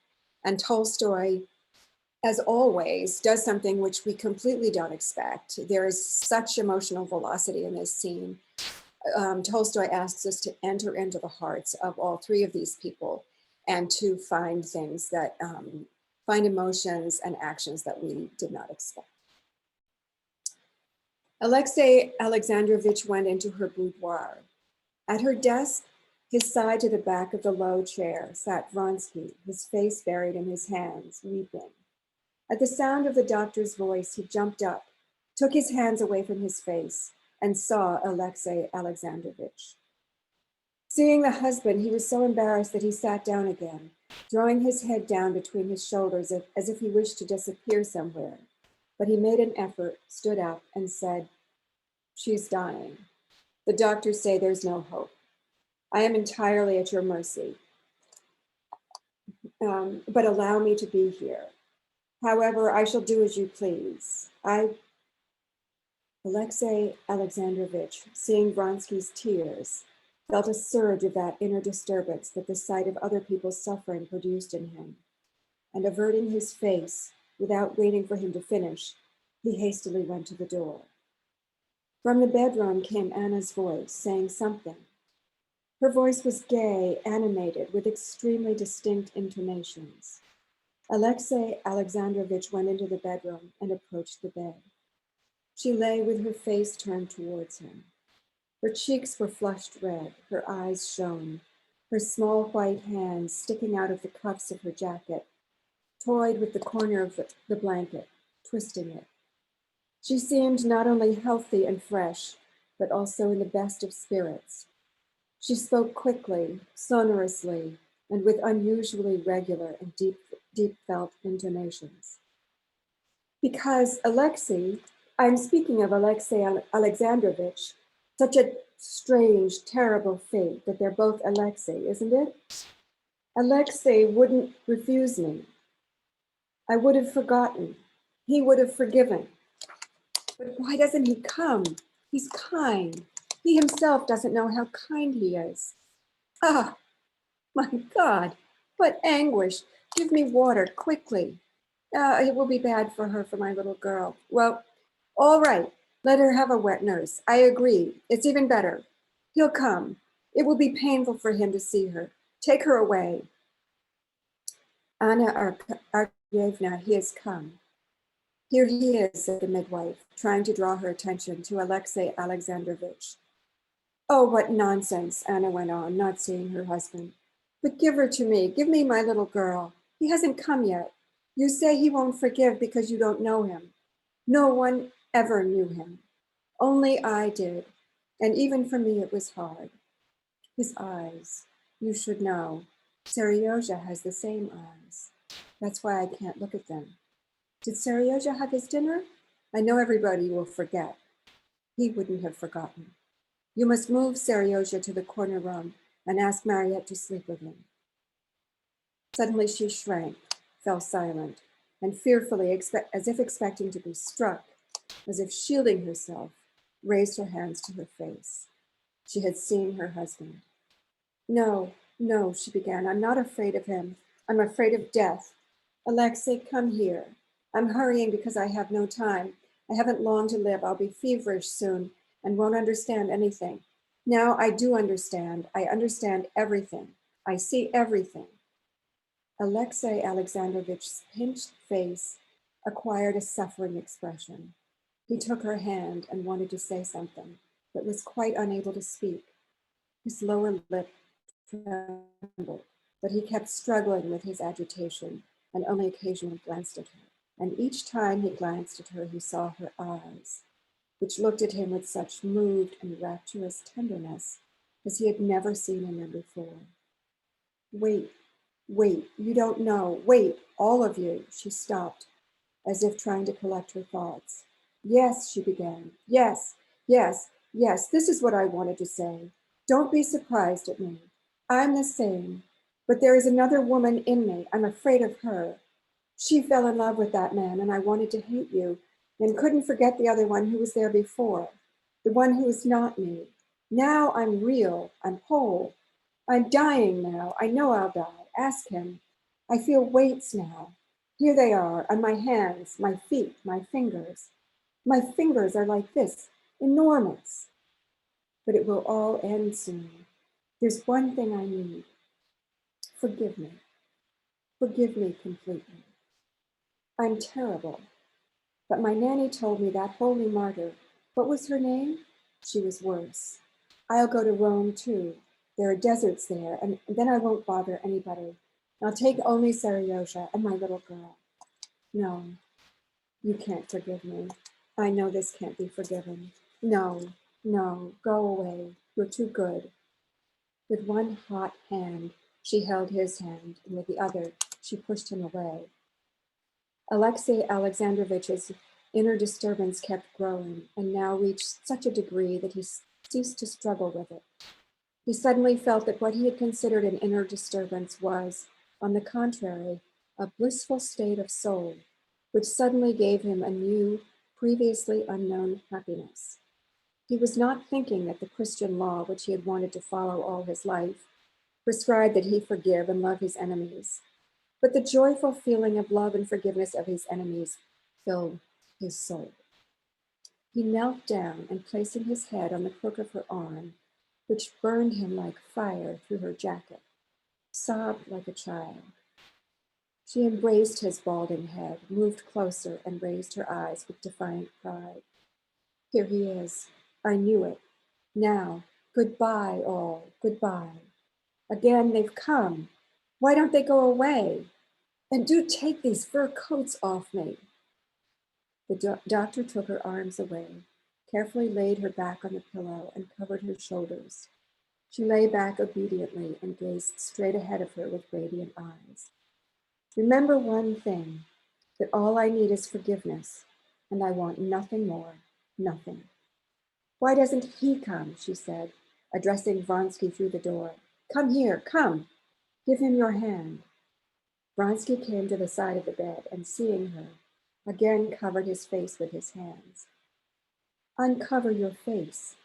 And Tolstoy, as always, does something which we completely don't expect. There is such emotional velocity in this scene. Tolstoy asks us to enter into the hearts of all three of these people and to find things that, find emotions and actions that we did not expect. Alexei Alexandrovich went into her boudoir. At her desk, his side to the back of the low chair, sat Vronsky, his face buried in his hands, weeping. At the sound of the doctor's voice, he jumped up, took his hands away from his face, and saw Alexei Alexandrovich. Seeing the husband, he was so embarrassed that he sat down again, throwing his head down between his shoulders as if he wished to disappear somewhere. But he made an effort, stood up, and said, "She's dying. The doctors say there's no hope. I am entirely at your mercy, but allow me to be here. However, I shall do as you please. Alexei Alexandrovich, seeing Vronsky's tears, felt a surge of that inner disturbance that the sight of other people's suffering produced in him, and averting his face, without waiting for him to finish, he hastily went to the door. From the bedroom came Anna's voice, saying something. Her voice was gay, animated, with extremely distinct intonations. Alexei Alexandrovich went into the bedroom and approached the bed. She lay with her face turned towards him. Her cheeks were flushed red, her eyes shone, her small white hands sticking out of the cuffs of her jacket, toyed with the corner of the blanket, twisting it. She seemed not only healthy and fresh, but also in the best of spirits. She spoke quickly, sonorously, and with unusually regular and deep felt intonations. Because Alexei, I'm speaking of Alexei Alexandrovich, such a strange, terrible fate that they're both Alexei, isn't it? Alexei wouldn't refuse me. I would have forgotten. He would have forgiven. But why doesn't he come? He's kind. He himself doesn't know how kind he is. Ah, my God, what anguish. Give me water, quickly. It will be bad for her, for my little girl. Well, all right, let her have a wet nurse. I agree. It's even better. He'll come. It will be painful for him to see her. Take her away. Anna Arkadyevna, he has come. Here he is, said the midwife, trying to draw her attention to Alexei Alexandrovich. Oh, what nonsense, Anna went on, not seeing her husband. But give her to me. Give me my little girl. He hasn't come yet. You say he won't forgive because you don't know him. No one ever knew him. Only I did. And even for me, it was hard. His eyes, you should know. Seryozha has the same eyes. That's why I can't look at them. Did Seryozha have his dinner? I know everybody will forget. He wouldn't have forgotten. You must move Seryozha to the corner room and ask Mariette to sleep with him. Suddenly she shrank, fell silent, and fearfully, as if expecting to be struck, as if shielding herself, raised her hands to her face. She had seen her husband. No, she began. I'm not afraid of him. I'm afraid of death. Alexei, come here. I'm hurrying because I have no time. I haven't long to live. I'll be feverish soon and won't understand anything. Now I do understand. I understand everything. I see everything. Alexei Alexandrovich's pinched face acquired a suffering expression. He took her hand and wanted to say something, but was quite unable to speak. His lower lip trembled, but he kept struggling with his agitation and only occasionally glanced at her. And each time he glanced at her, he saw her eyes, which looked at him with such moved and rapturous tenderness as he had never seen in them before. Wait, you don't know. Wait, all of you. She stopped, as if trying to collect her thoughts. Yes, she began. Yes, this is what I wanted to say. Don't be surprised at me. I'm the same, but there is another woman in me. I'm afraid of her. She fell in love with that man, and I wanted to hate you, and couldn't forget the other one who was there before, the one who was not me. Now I'm real, I'm whole. I'm dying now, I know I'll die. Ask him. I feel weights now. Here they are on my hands, my feet, my fingers. My fingers are like this, enormous. But it will all end soon. There's one thing I need. Forgive me. Forgive me completely. I'm terrible. But my nanny told me that holy martyr, what was her name? She was worse. I'll go to Rome too. There are deserts there, and then I won't bother anybody. I'll take only Sarayosha and my little girl. No, you can't forgive me. I know this can't be forgiven. No, no, go away. You're too good. With one hot hand, she held his hand, and with the other, she pushed him away. Alexei Alexandrovich's inner disturbance kept growing and now reached such a degree that he ceased to struggle with it. He suddenly felt that what he had considered an inner disturbance was, on the contrary, a blissful state of soul, which suddenly gave him a new, previously unknown happiness. He was not thinking that the Christian law, which he had wanted to follow all his life, prescribed that he forgive and love his enemies. But the joyful feeling of love and forgiveness of his enemies filled his soul. He knelt down and, placing his head on the crook of her arm, which burned him like fire through her jacket, sobbed like a child. She embraced his balding head, moved closer, and raised her eyes with defiant pride. Here he is. I knew it. Now, goodbye, all, goodbye. Again, they've come. Why don't they go away? And do take these fur coats off me. The doctor took her arms away, carefully laid her back on the pillow and covered her shoulders. She lay back obediently and gazed straight ahead of her with radiant eyes. Remember one thing, that all I need is forgiveness, and I want nothing more, nothing. Why doesn't he come, she said, addressing Vronsky through the door. Come here, come. Give him your hand. Vronsky came to the side of the bed and, seeing her, again covered his face with his hands. Uncover your face.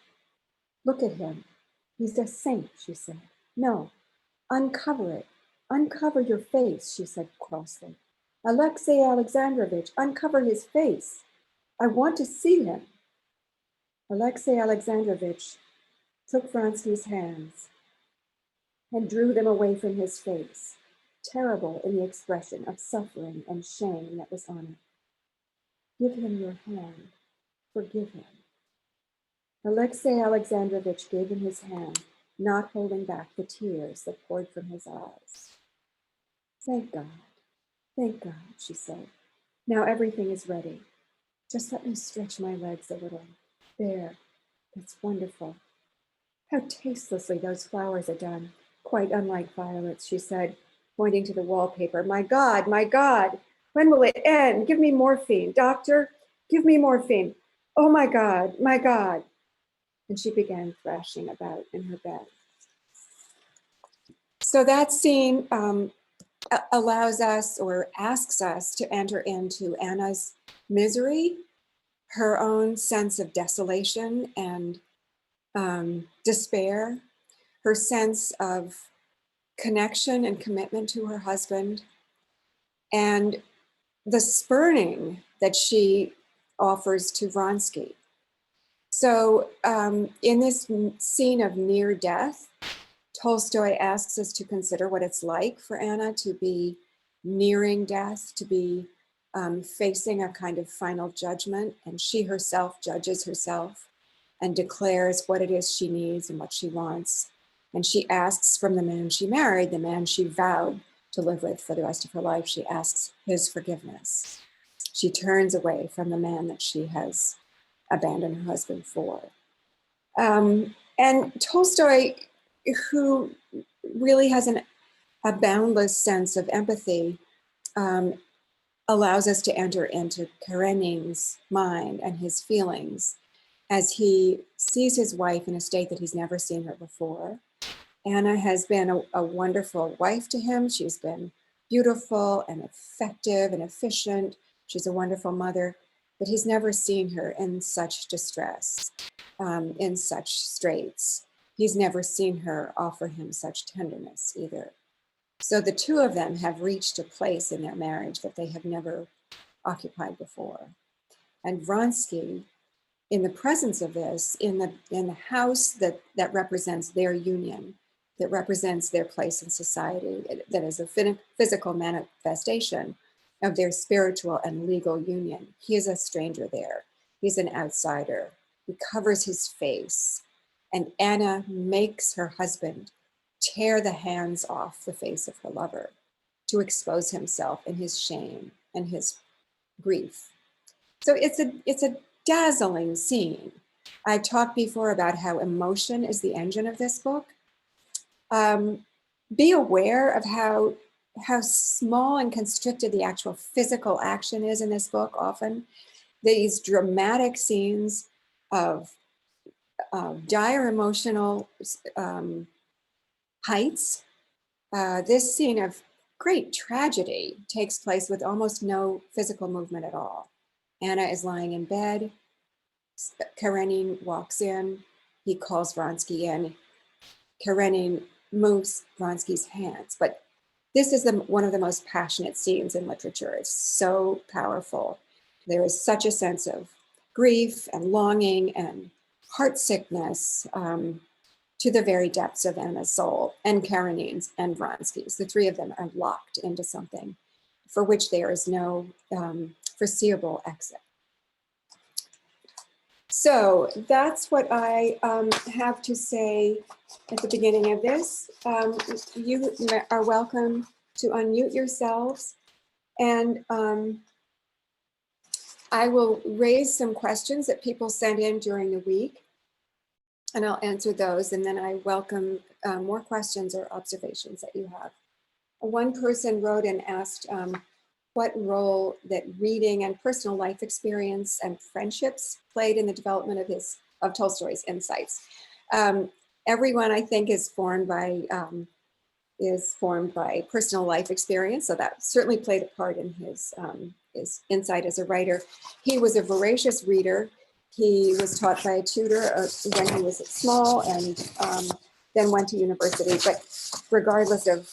Look at him. He's a saint, she said. No, uncover it. Uncover your face, she said crossly. Alexei Alexandrovich, uncover his face. I want to see him. Alexei Alexandrovich took Vronsky's hands and drew them away from his face, terrible in the expression of suffering and shame that was on it. Give him your hand. Forgive him. Alexei Alexandrovich gave him his hand, not holding back the tears that poured from his eyes. Thank God, she said. Now everything is ready. Just let me stretch my legs a little. There, that's wonderful. How tastelessly those flowers are done. Quite unlike violets, she said, pointing to the wallpaper. My God, when will it end? Give me morphine. Doctor, give me morphine. Oh my God. And she began thrashing about in her bed. So that scene allows us or asks us to enter into Anna's misery, her own sense of desolation and despair, her sense of connection and commitment to her husband, and the spurning that she offers to Vronsky. So in this scene of near death, Tolstoy asks us to consider what it's like for Anna to be nearing death, to be facing a kind of final judgment, and she herself judges herself and declares what it is she needs and what she wants. And she asks from the man she married, the man she vowed to live with for the rest of her life, she asks his forgiveness. She turns away from the man that she has abandoned her husband for. And Tolstoy, who really has a boundless sense of empathy, allows us to enter into Karenin's mind and his feelings as he sees his wife in a state that he's never seen her before. Anna has been a wonderful wife to him. She's been beautiful and effective and efficient. She's a wonderful mother. but he's never seen her in such distress, in such straits. He's never seen her offer him such tenderness either. So the two of them have reached a place in their marriage that they have never occupied before. And Vronsky, in the presence of this, in the house that represents their union, that represents their place in society, that is a physical manifestation of their spiritual and legal union, he is a stranger there. He's an outsider. He covers his face. And Anna makes her husband tear the hands off the face of her lover to expose himself in his shame and his grief. So it's a dazzling scene. I've talked before about how emotion is the engine of this book. Be aware of how small and constricted the actual physical action is in this book often. These dramatic scenes of dire emotional heights. This scene of great tragedy takes place with almost no physical movement at all. Anna is lying in bed. Karenina walks in. He calls Vronsky in. Karenina moves Vronsky's hands. But this is one of the most passionate scenes in literature. It's so powerful. There is such a sense of grief and longing and heartsickness to the very depths of Anna's soul, and Karenina's and Vronsky's. The three of them are locked into something for which there is no foreseeable exit. So that's what I have to say at the beginning of this. You are welcome to unmute yourselves, and I will raise some questions that people sent in during the week, and I'll answer those, and then I welcome more questions or observations that you have. One person wrote and asked what role that reading and personal life experience and friendships played in the development of Tolstoy's insights. Everyone, I think, is formed by personal life experience, so that certainly played a part in his insight as a writer. He was a voracious reader. He was taught by a tutor when he was small, and then went to university. But regardless of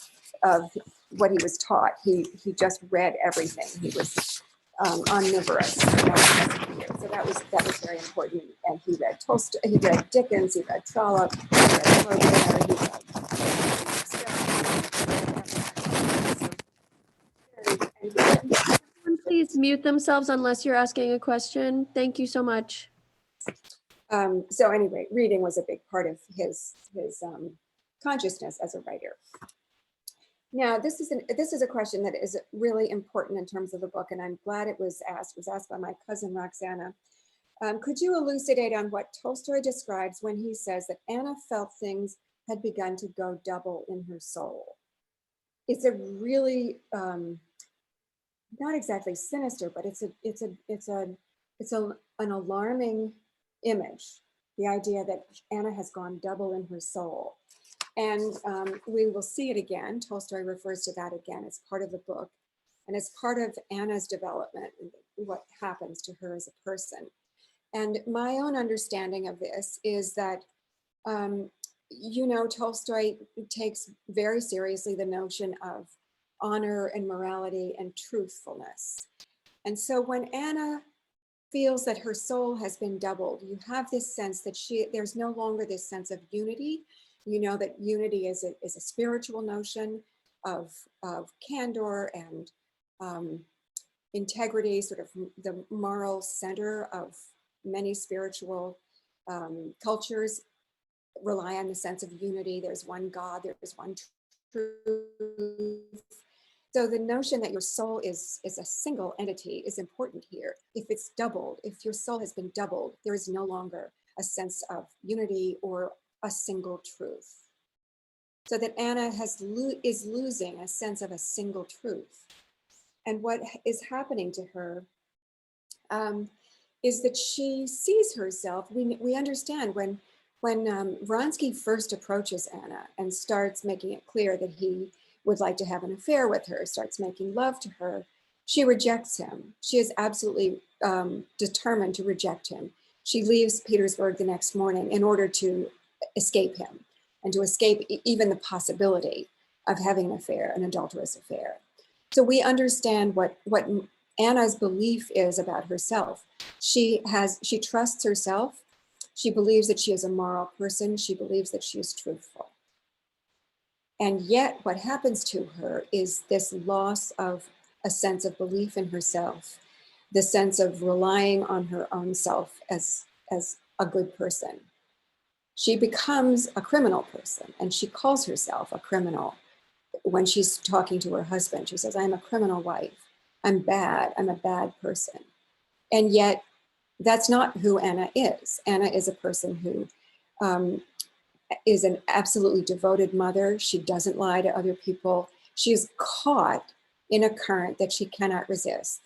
what he was taught, he just read everything. He was omnivorous. So that was very important. And he read Tolstoy, he read Dickens, he read Trollope, he read Flaubert, Please mute themselves unless you're asking a question. Thank you so much. So anyway, reading was a big part of his consciousness as a writer. Now, this is a question that is really important in terms of the book, and I'm glad it was asked. It was asked by my cousin Roxana. Could you elucidate on what Tolstoy describes when he says that Anna felt things had begun to go double in her soul? It's a really not exactly sinister, but it's an alarming image. The idea that Anna has gone double in her soul. And we will see it again. Tolstoy refers to that again as part of the book and as part of Anna's development, what happens to her as a person. And my own understanding of this is that, Tolstoy takes very seriously the notion of honor and morality and truthfulness. And so when Anna feels that her soul has been doubled, you have this sense that there's no longer this sense of unity. You know that unity is a spiritual notion of candor and integrity, sort of the moral center of many spiritual cultures rely on the sense of unity. There's one God, there's one truth. So the notion that your soul is a single entity is important here. If it's doubled, if your soul has been doubled, there is no longer a sense of unity or a single truth. So that Anna is losing a sense of a single truth. And what is happening to her is that she sees herself. We understand when Vronsky first approaches Anna and starts making it clear that he would like to have an affair with her, starts making love to her, she rejects him. She is absolutely determined to reject him. She leaves Petersburg the next morning in order to escape him and to escape even the possibility of having an affair, an adulterous affair. So we understand what Anna's belief is about herself. She trusts herself. She believes that she is a moral person. She believes that she is truthful. And yet what happens to her is this loss of a sense of belief in herself, the sense of relying on her own self as a good person. She becomes a criminal person, and she calls herself a criminal. When she's talking to her husband, she says, I'm a criminal wife. I'm bad. I'm a bad person. And yet that's not who Anna is. Anna is a person who is an absolutely devoted mother. She doesn't lie to other people. She is caught in a current that she cannot resist,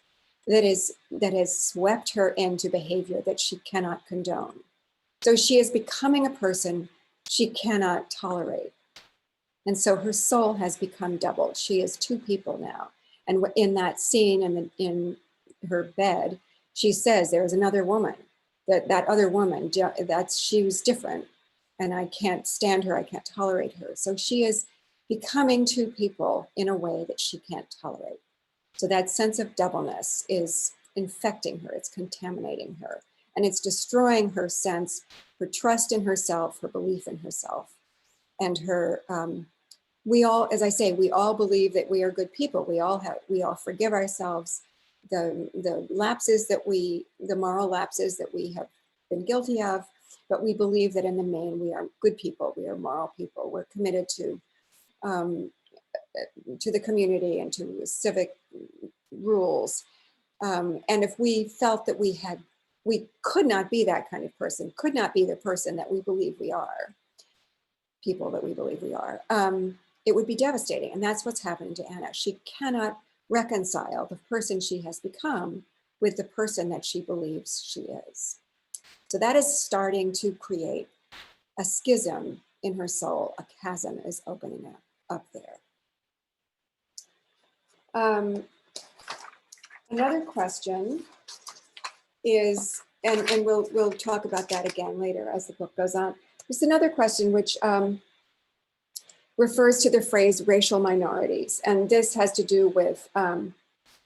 that has swept her into behavior that she cannot condone. So she is becoming a person she cannot tolerate. And so her soul has become doubled. She is two people now. And in that scene in her bed, she says, there is another woman, that other woman, she was different. And I can't stand her, I can't tolerate her. So she is becoming two people in a way that she can't tolerate. So that sense of doubleness is infecting her, it's contaminating her, and it's destroying her sense, her trust in herself, her belief in herself. And her, we all, as I say, we all believe that we are good people. We all forgive ourselves the lapses the moral lapses that we have been guilty of, but we believe that in the main, we are good people. We are moral people. We're committed to the community and to civic rules. And if we felt that we could not be that kind of person, could not be the person that we believe we are, people that we believe we are, it would be devastating. And that's what's happening to Anna. She cannot reconcile the person she has become with the person that she believes she is. So that is starting to create a schism in her soul. A chasm is opening up there. Another question is, and we'll talk about that again later as the book goes on. There's another question which refers to the phrase racial minorities. And this has to do with,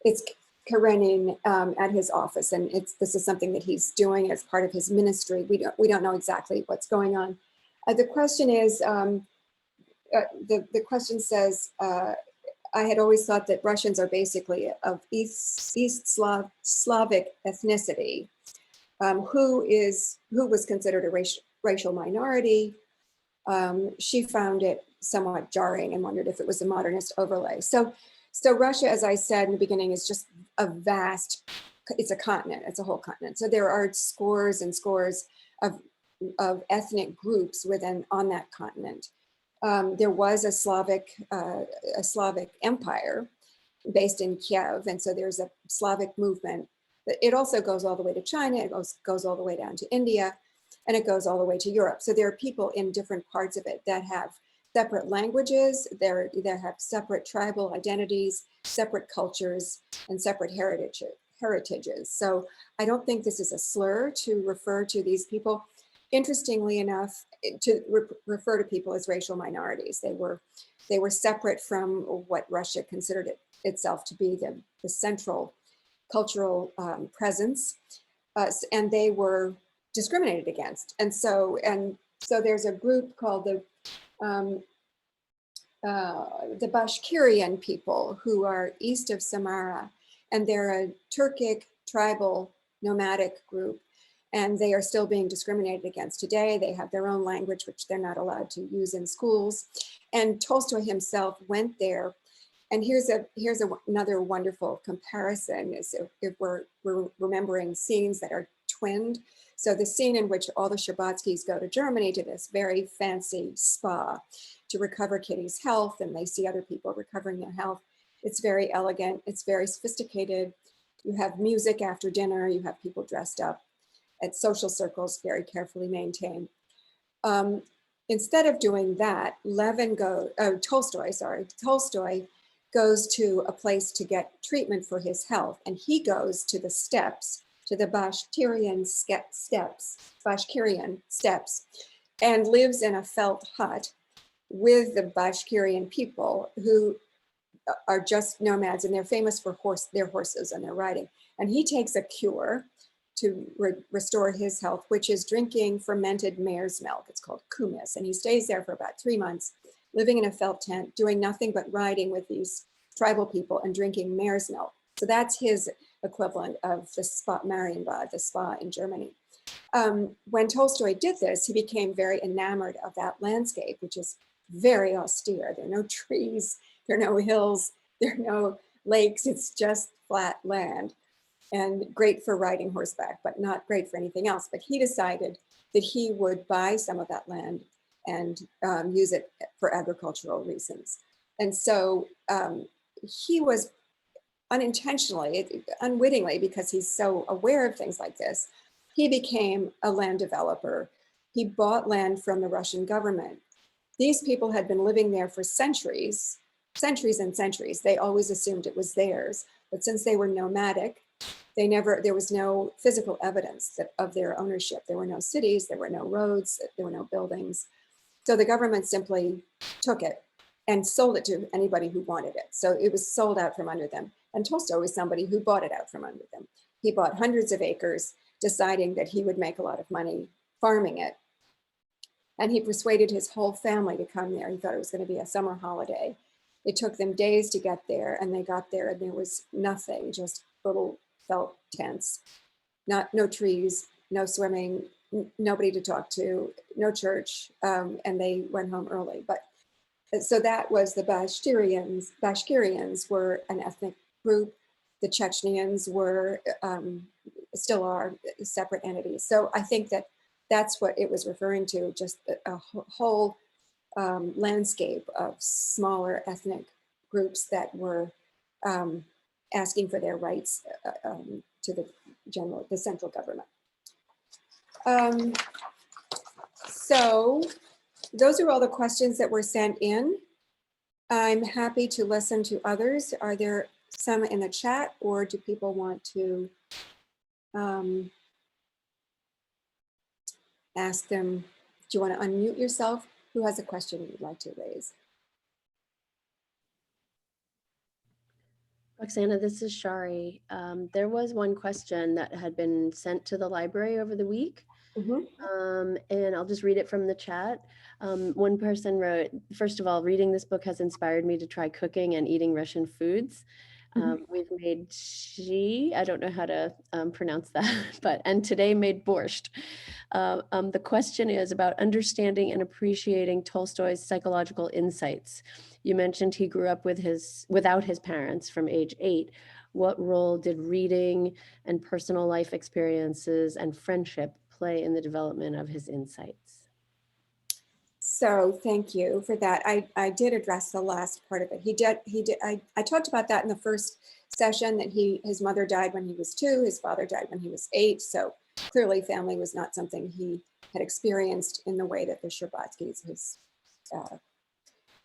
it's Karenina at his office. And this is something that he's doing as part of his ministry. We don't know exactly what's going on. The question is, the question says, I had always thought that Russians are basically of East Slavic ethnicity, who was considered a racial minority. She found it somewhat jarring and wondered if it was a modernist overlay. So Russia, as I said in the beginning, is just a vast, it's a continent, it's a whole continent. So there are scores and scores of ethnic groups on that continent. There was a Slavic empire based in Kiev, and so there's a Slavic movement. But it also goes all the way to China, it goes all the way down to India, and it goes all the way to Europe. So there are people in different parts of it that have separate languages, they have separate tribal identities, separate cultures, and separate heritages. So I don't think this is a slur to refer to these people. Interestingly enough, to refer to people as racial minorities. They were separate from what Russia considered itself to be the central cultural presence, and they were discriminated against. And so there's a group called the Bashkirian people who are east of Samara, and they're a Turkic tribal nomadic group. And they are still being discriminated against today. They have their own language, which they're not allowed to use in schools. And Tolstoy himself went there. And here's another wonderful comparison, is if we're remembering scenes that are twinned. So the scene in which all the Sherbatskys go to Germany to this very fancy spa to recover Kitty's health, and they see other people recovering their health. It's very elegant, it's very sophisticated. You have music after dinner, you have people dressed up at social circles, very carefully maintained. Instead of doing that, Tolstoy goes to a place to get treatment for his health, and he goes to the steppes to the Bashkirian steppes, and lives in a felt hut with the Bashkirian people, who are just nomads, and they're famous for their horses and their riding. And he takes a cure to restore his health, which is drinking fermented mare's milk. It's called kumis. And he stays there for about 3 months, living in a felt tent, doing nothing but riding with these tribal people and drinking mare's milk. So that's his equivalent of the spa, Marienbad, the spa in Germany. When Tolstoy did this, he became very enamored of that landscape, which is very austere. There are no trees, there are no hills, there are no lakes. It's just flat land, and great for riding horseback, but not great for anything else. But he decided that he would buy some of that land and use it for agricultural reasons. And so he was unintentionally, unwittingly, because he's so aware of things like this, he became a land developer. He bought land from the Russian government. These people had been living there for centuries and centuries. They always assumed it was theirs. But since they were nomadic, there was no physical evidence of their ownership. There were no cities, there were no roads, there were no buildings. So the government simply took it and sold it to anybody who wanted it. So it was sold out from under them. And Tolstoy was somebody who bought it out from under them. He bought hundreds of acres, deciding that he would make a lot of money farming it. And he persuaded his whole family to come there. He thought it was going to be a summer holiday. It took them days to get there, and they got there and there was nothing, just little felt tents, no trees, no swimming, nobody to talk to, no church, and they went home early. But so that was the Bashkirians. Bashkirians were an ethnic group. The Chechnyans were, still are, separate entities. So I think that that's what it was referring to, just a whole landscape of smaller ethnic groups that were asking for their rights to the central government. So those are all the questions that were sent in. I'm happy to listen to others. Are there some in the chat, or do people want to ask them? Do you want to unmute yourself? Who has a question you'd like to raise? Roxana, this is Shari. There was one question that had been sent to the library over the week. And I'll just read it from the chat. One person wrote, first of all, reading this book has inspired me to try cooking and eating Russian foods. We've made I don't know how to pronounce that, and today made borscht. The question is about understanding and appreciating Tolstoy's psychological insights. You mentioned he grew up without his parents from age 8. What role did reading and personal life experiences and friendship play in the development of his insights? So thank you for that. I did address the last part of it. I talked about that in the first session, that his mother died when he was 2, his father died when he was 8. So clearly family was not something he had experienced in the way that the Sherbatskys,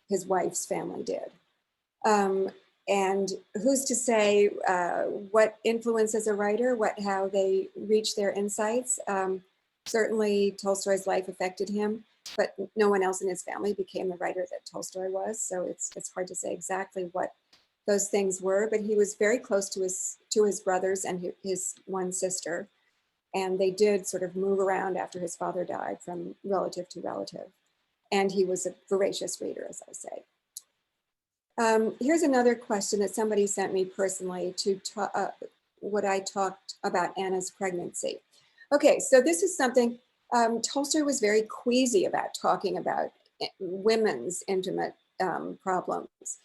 his wife's family, did. And who's to say what influences a writer, how they reach their insights? Certainly Tolstoy's life affected him, but no one else in his family became the writer that Tolstoy was. So it's hard to say exactly what those things were, but he was very close to his brothers and his one sister. And they did sort of move around after his father died from relative to relative. And he was a voracious reader, as I say. Here's another question that somebody sent me personally to what I talked about Anna's pregnancy. Okay, so this is something, Tolstoy was very queasy about talking about women's intimate problems.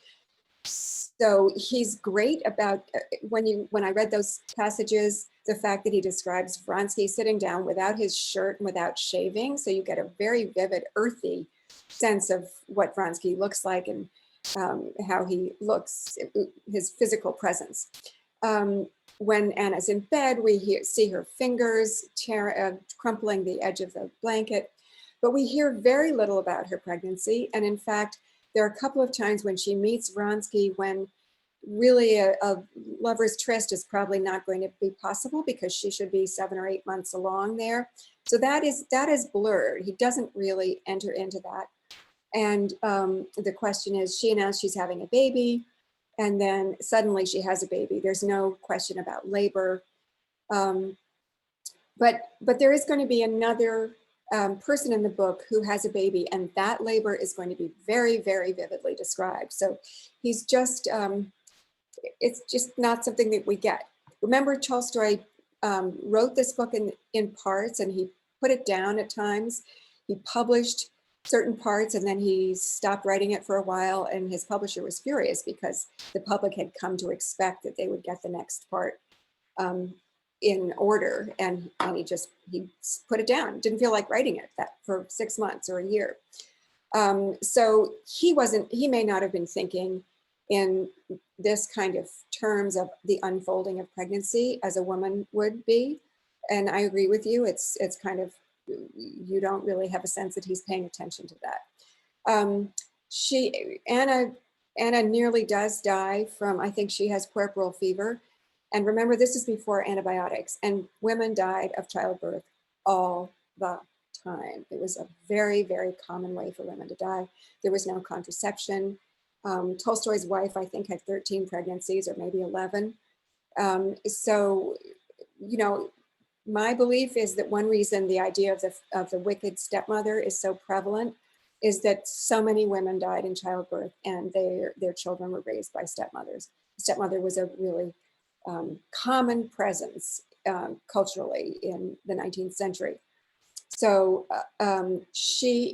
So he's great about, when I read those passages, the fact that he describes Vronsky sitting down without his shirt and without shaving. So you get a very vivid, earthy sense of what Vronsky looks like and how he looks, his physical presence. When Anna's in bed, we see her fingers crumpling the edge of the blanket, but we hear very little about her pregnancy. And in fact, there are a couple of times when she meets Vronsky when really a lover's tryst is probably not going to be possible because she should be 7 or 8 months along there. So that is blurred. He doesn't really enter into that. And the question is, she announced she's having a baby, and then suddenly she has a baby. There's no question about labor. But there is going to be another person in the book who has a baby, and that labor is going to be very, very vividly described. So he's just, it's just not something that we get. Remember, Tolstoy wrote this book in parts, and he put it down at times. He published certain parts, and then he stopped writing it for a while, and his publisher was furious because the public had come to expect that they would get the next part in order, and he put it down. Didn't feel like writing it for 6 months or a year. So he may not have been thinking in this kind of terms of the unfolding of pregnancy as a woman would be. And I agree with you. It's kind of, you don't really have a sense that he's paying attention to that. Anna nearly does die from, I think she has puerperal fever. And remember, this is before antibiotics, and women died of childbirth all the time. It was a very, very common way for women to die. There was no contraception. Tolstoy's wife, I think, had 13 pregnancies or maybe 11. So, you know, my belief is that one reason the idea of the wicked stepmother is so prevalent is that so many women died in childbirth, and their children were raised by stepmothers. Stepmother was a really common presence culturally in the 19th century. So she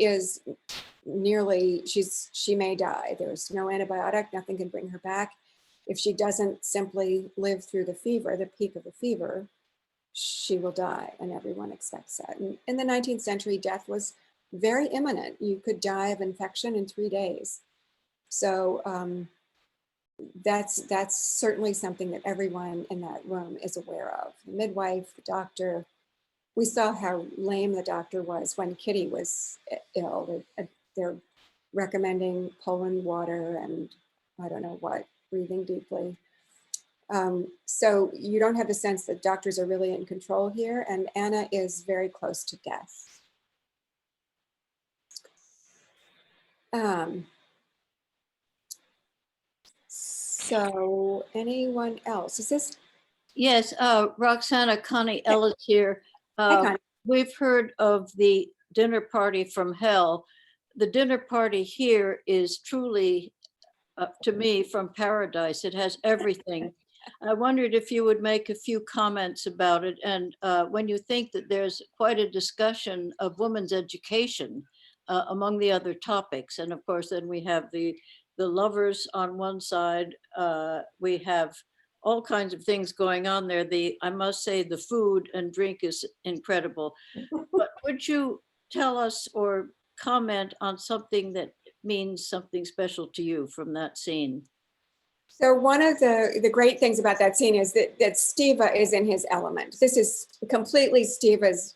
may die. There's no antibiotic, nothing can bring her back. If she doesn't simply live through the fever, the peak of the fever, she will die, and everyone expects that. And in the 19th century, death was very imminent. You could die of infection in 3 days. So that's certainly something that everyone in that room is aware of. The midwife, the doctor. We saw how lame the doctor was when Kitty was ill. They're recommending Poland water and I don't know what, breathing deeply. So you don't have the sense that doctors are really in control here, and Anna is very close to death. So anyone else? Is this? Yes, Roxana, Connie Ellis here. Hi, Connie. We've heard of the dinner party from hell. The dinner party here is truly, to me, from paradise. It has everything. I wondered if you would make a few comments about it, and when you think that there's quite a discussion of women's education among the other topics. And of course, then we have the lovers on one side. We have all kinds of things going on there. I must say the food and drink is incredible. But would you tell us or comment on something that means something special to you from that scene? So one of the great things about that scene is that Steva is in his element. This is completely Steva's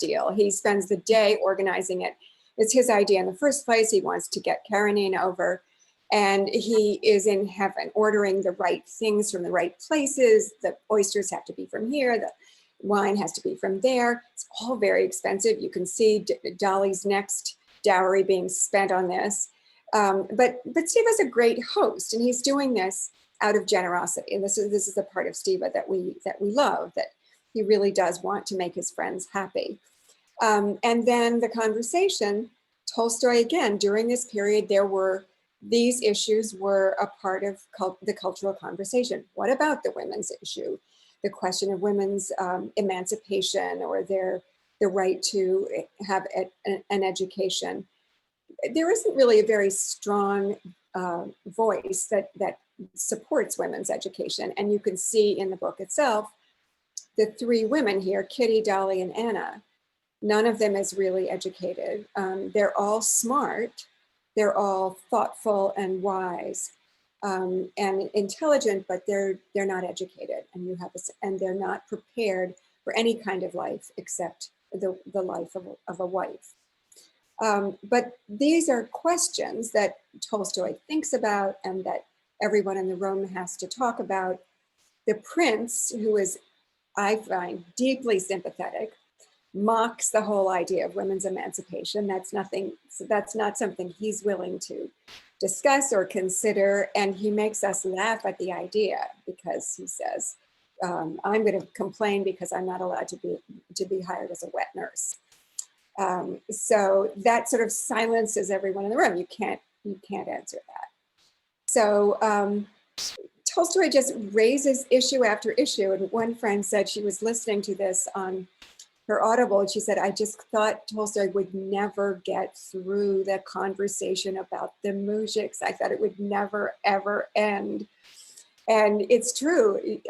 deal. He spends the day organizing it. It's his idea in the first place. He wants to get Karenina over, and he is in heaven, ordering the right things from the right places. The oysters have to be from here. The wine has to be from there. It's all very expensive. You can see Dolly's next dowry being spent on this. But Steva's a great host, and he's doing this out of generosity. And this is the part of Steva that we love, that he really does want to make his friends happy. And then the conversation, Tolstoy, again, during this period, these issues were a part of the cultural conversation. What about the women's issue? The question of women's emancipation, or the right to have an education. There isn't really a very strong voice that supports women's education. And you can see in the book itself, the 3 women here, Kitty, Dolly, and Anna, none of them is really educated. They're all smart. They're all thoughtful and wise and intelligent, but they're not educated. And they're not prepared for any kind of life except the life of a wife. But these are questions that Tolstoy thinks about, and that everyone in the room has to talk about. The prince, who is, I find, deeply sympathetic, mocks the whole idea of women's emancipation. That's not something he's willing to discuss or consider. And he makes us laugh at the idea because he says, I'm going to complain because I'm not allowed to be hired as a wet nurse. So that sort of silences everyone in the room. You can't answer that. So Tolstoy just raises issue after issue. And one friend said she was listening to this on her Audible, and she said, I just thought Tolstoy would never get through the conversation about the mujiks. I thought it would never, ever end. And it's true.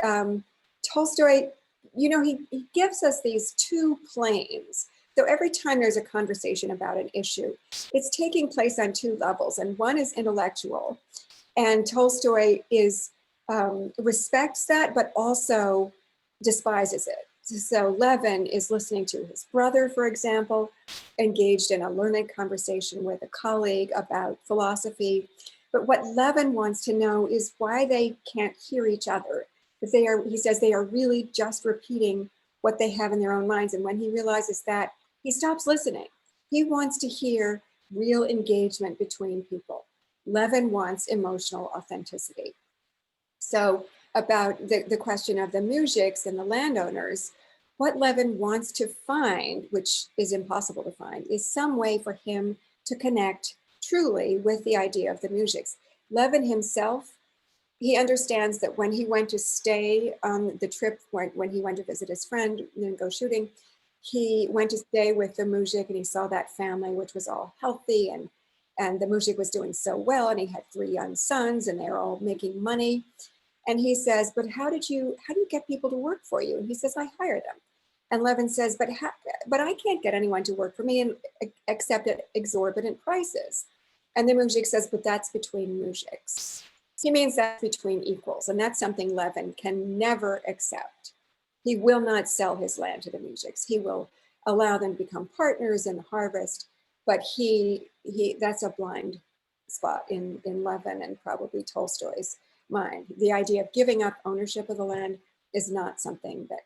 Tolstoy, you know, he gives us these two planes. So every time there's a conversation about an issue, it's taking place on two levels. And one is intellectual. And Tolstoy respects that, but also despises it. So Levin is listening to his brother, for example, engaged in a learned conversation with a colleague about philosophy. But what Levin wants to know is why they can't hear each other. That he says they are really just repeating what they have in their own minds. And when he realizes that, he stops listening. He wants to hear real engagement between people. Levin wants emotional authenticity. So about the question of the mujiks and the landowners, what Levin wants to find, which is impossible to find, is some way for him to connect truly with the idea of the mujiks. Levin himself, he understands that when he went to stay on the trip, when he went to visit his friend and then go shooting, he went to stay with the mujik and he saw that family, which was all healthy, and the mujik was doing so well, and he had 3 young sons and they were all making money. And he says, but how do you get people to work for you? And he says, I hire them. And Levin says, but I can't get anyone to work for me and accept at exorbitant prices. And the mujik says, but that's between mujiks. He means that's between equals. And that's something Levin can never accept. He will not sell his land to the mujiks. He will allow them to become partners in the harvest. But that's a blind spot in Levin and probably Tolstoy's mind. The idea of giving up ownership of the land is not something that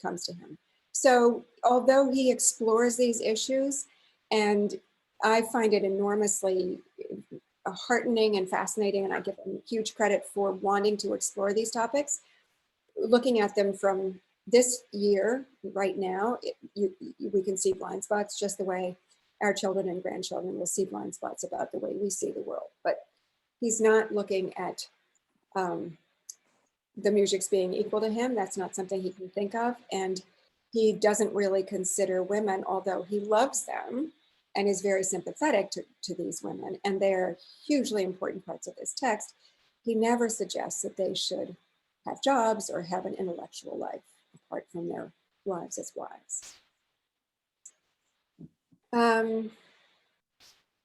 comes to him. So although he explores these issues, and I find it enormously heartening and fascinating, and I give him huge credit for wanting to explore these topics, looking at them from this year, right now, we can see blind spots just the way our children and grandchildren will see blind spots about the way we see the world. But he's not looking at the mujiks being equal to him. That's not something he can think of. And he doesn't really consider women, although he loves them and is very sympathetic to these women. And they're hugely important parts of this text. He never suggests that they should have jobs or have an intellectual life apart from their lives as wives.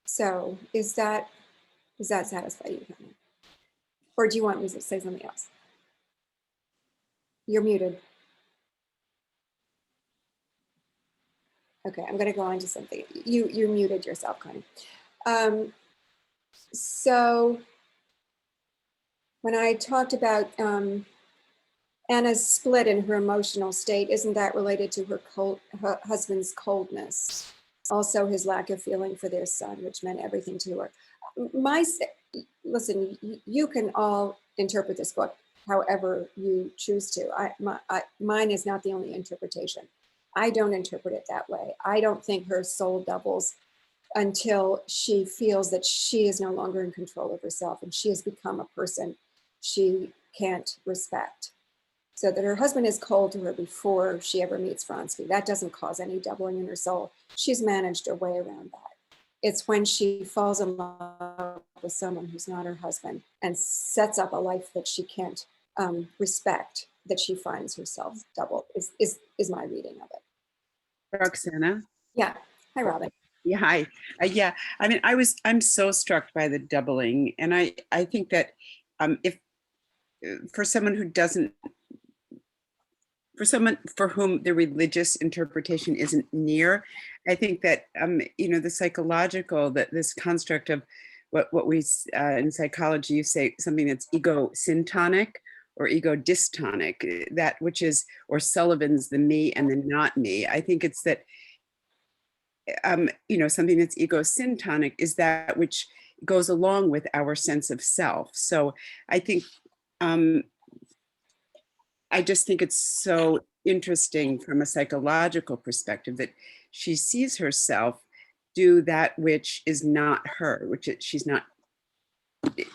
So does that satisfy you, Karenina? Or do you want me to say something else? You're muted. Okay, I'm going to go on to something. You muted yourself, Connie. So when I talked about Anna's split in her emotional state, isn't that related to her husband's coldness? Also his lack of feeling for their son, which meant everything to her. Listen, you can all interpret this book however you choose to. Mine is not the only interpretation. I don't interpret it that way. I don't think her soul doubles until she feels that she is no longer in control of herself and she has become a person she can't respect. So that her husband is cold to her before she ever meets Vronsky. That doesn't cause any doubling in her soul. She's managed her way around that. It's when she falls in love with someone who's not her husband and sets up a life that she can't respect, that she finds herself doubled, is my reading of it. Roxana. Yeah. Hi, Robin. Yeah, hi. Yeah, I mean, I'm so struck by the doubling, and I think that if for someone for whom the religious interpretation isn't near, I think that the psychological, that this construct of what we in psychology you say something that's ego syntonic or ego dystonic, that which is, or Sullivan's the me and the not me. I think it's that, something that's ego syntonic is that which goes along with our sense of self. So I think, I just think it's so interesting from a psychological perspective that she sees herself do that which is not her,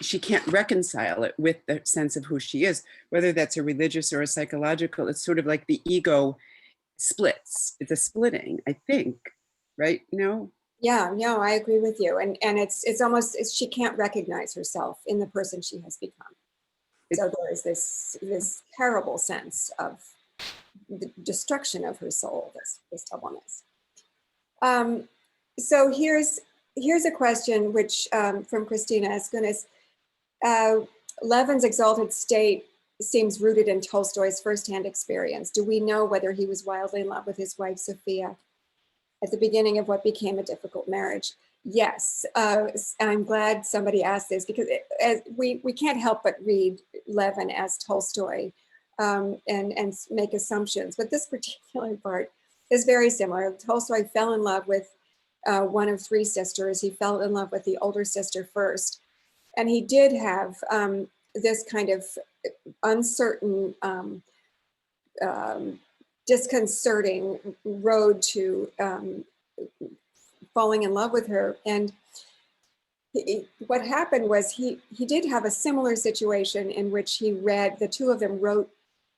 she can't reconcile it with the sense of who she is, whether that's a religious or a psychological. It's sort of like the ego splits. It's a splitting, I think, right? No? Yeah, no, I agree with you. And it's almost, she can't recognize herself in the person she has become. So there is this terrible sense of the destruction of her soul, this doubleness. So here's a question which from Christina as goodness. Levin's exalted state seems rooted in Tolstoy's firsthand experience. Do we know whether he was wildly in love with his wife Sophia at the beginning of what became a difficult marriage? Yes, I'm glad somebody asked this because we can't help but read Levin as Tolstoy and make assumptions, but this particular part is very similar. Tolstoy fell in love with one of three sisters. He fell in love with the older sister first, and he did have this kind of uncertain, disconcerting road to falling in love with her. And what happened was he did have a similar situation in which he read, the two of them wrote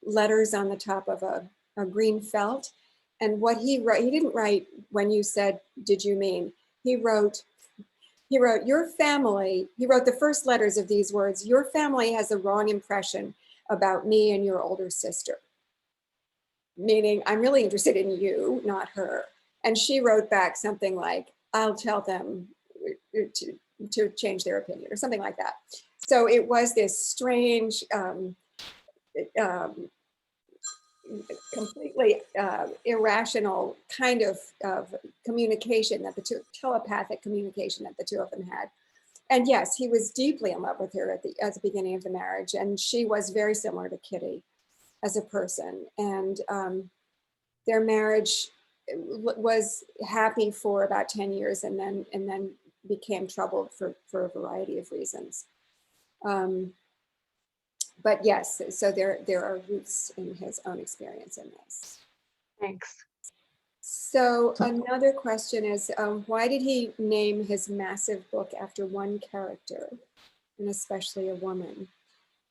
letters on the top of a green felt. And what he wrote, he didn't write when you said, did you mean? He wrote, your family, he wrote the first letters of these words, your family has a wrong impression about me and your older sister. Meaning, I'm really interested in you, not her. And she wrote back something like, I'll tell them to change their opinion or something like that. So it was this strange, completely irrational kind of communication that telepathic communication that the two of them had. And yes, he was deeply in love with her at the beginning of the marriage. And she was very similar to Kitty as a person. And their marriage was happy for about 10 years and then became troubled for a variety of reasons. But yes, so there are roots in his own experience in this. Thanks. So another question is, why did he name his massive book after one character, and especially a woman?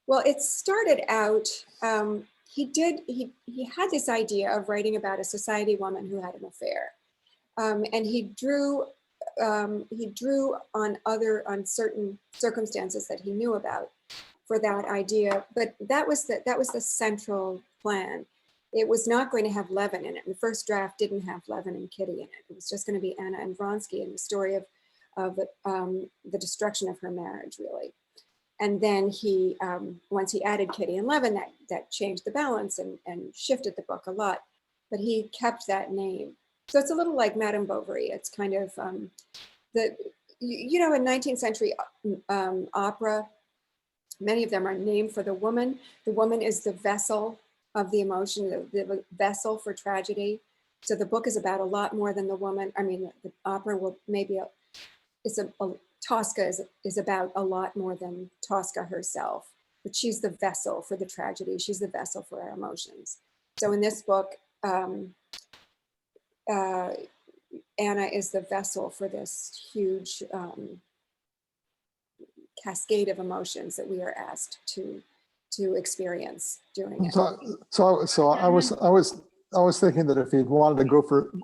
Well, it started out, he had this idea of writing about a society woman who had an affair. And he drew on certain circumstances that he knew about for that idea, but that was the central plan. It was not going to have Levin in it. The first draft didn't have Levin and Kitty in it. It was just going to be Anna and Vronsky and the story of the destruction of her marriage, really. And then he, once he added Kitty and Levin, that changed the balance and shifted the book a lot, but he kept that name. So it's a little like Madame Bovary. It's kind of, in 19th century opera, many of them are named for the woman. The woman is the vessel of the emotion, the vessel for tragedy. So the book is about a lot more than the woman. I mean, the opera will maybe, Tosca is about a lot more than Tosca herself, but she's the vessel for the tragedy. She's the vessel for our emotions. So in this book, Anna is the vessel for this huge cascade of emotions that we are asked to experience during it. So I was thinking that if he wanted to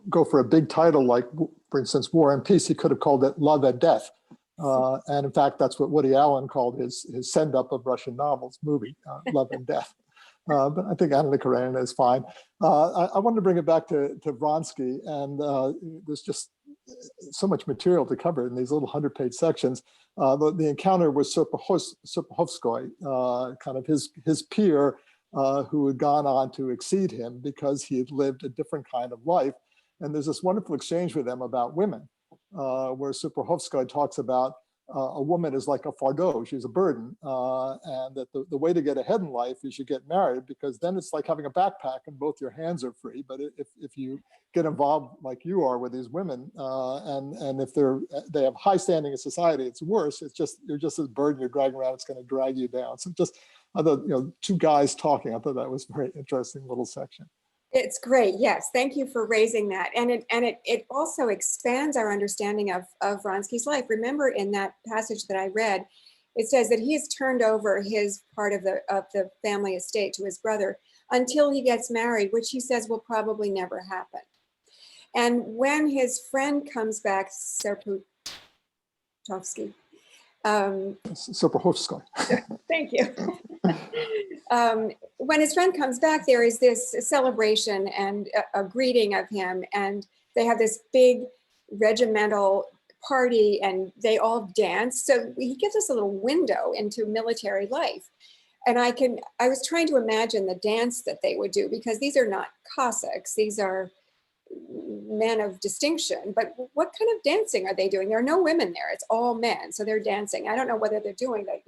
go for a big title like, for instance, War and Peace, he could have called it Love and Death. And in fact, that's what Woody Allen called his send-up of Russian novels movie, Love and Death. But I think Anna Karenina is fine. I wanted to bring it back to Vronsky, and there's just so much material to cover in these little 100-page sections. The encounter with Serpuhovskoy, kind of his peer, who had gone on to exceed him because he had lived a different kind of life. And there's this wonderful exchange with them about women, where Serpuhovskoy talks about a woman is like a fardeau, she's a burden, and that the way to get ahead in life is you get married, because then it's like having a backpack and both your hands are free. But if you get involved like you are with these women, and if they have high standing in society, it's worse. It's just, you're just this burden you're dragging around, it's going to drag you down. So just, I thought, two guys talking, I thought that was a very interesting little section. It's great. Yes. Thank you for raising that. And it also expands our understanding of Vronsky's life. Remember, in that passage that I read, it says that he has turned over his part of the family estate to his brother until he gets married, which he says will probably never happen. And when his friend comes back, Serputovsky, Serpuhovskoy. thank you. When his friend comes back, there is this celebration and a greeting of him, and they have this big regimental party and they all dance. So he gives us a little window into military life. And I was trying to imagine the dance that they would do, because these are not Cossacks, these are men of distinction, but what kind of dancing are they doing? There are no women there, it's all men. So they're dancing. I don't know whether they're doing the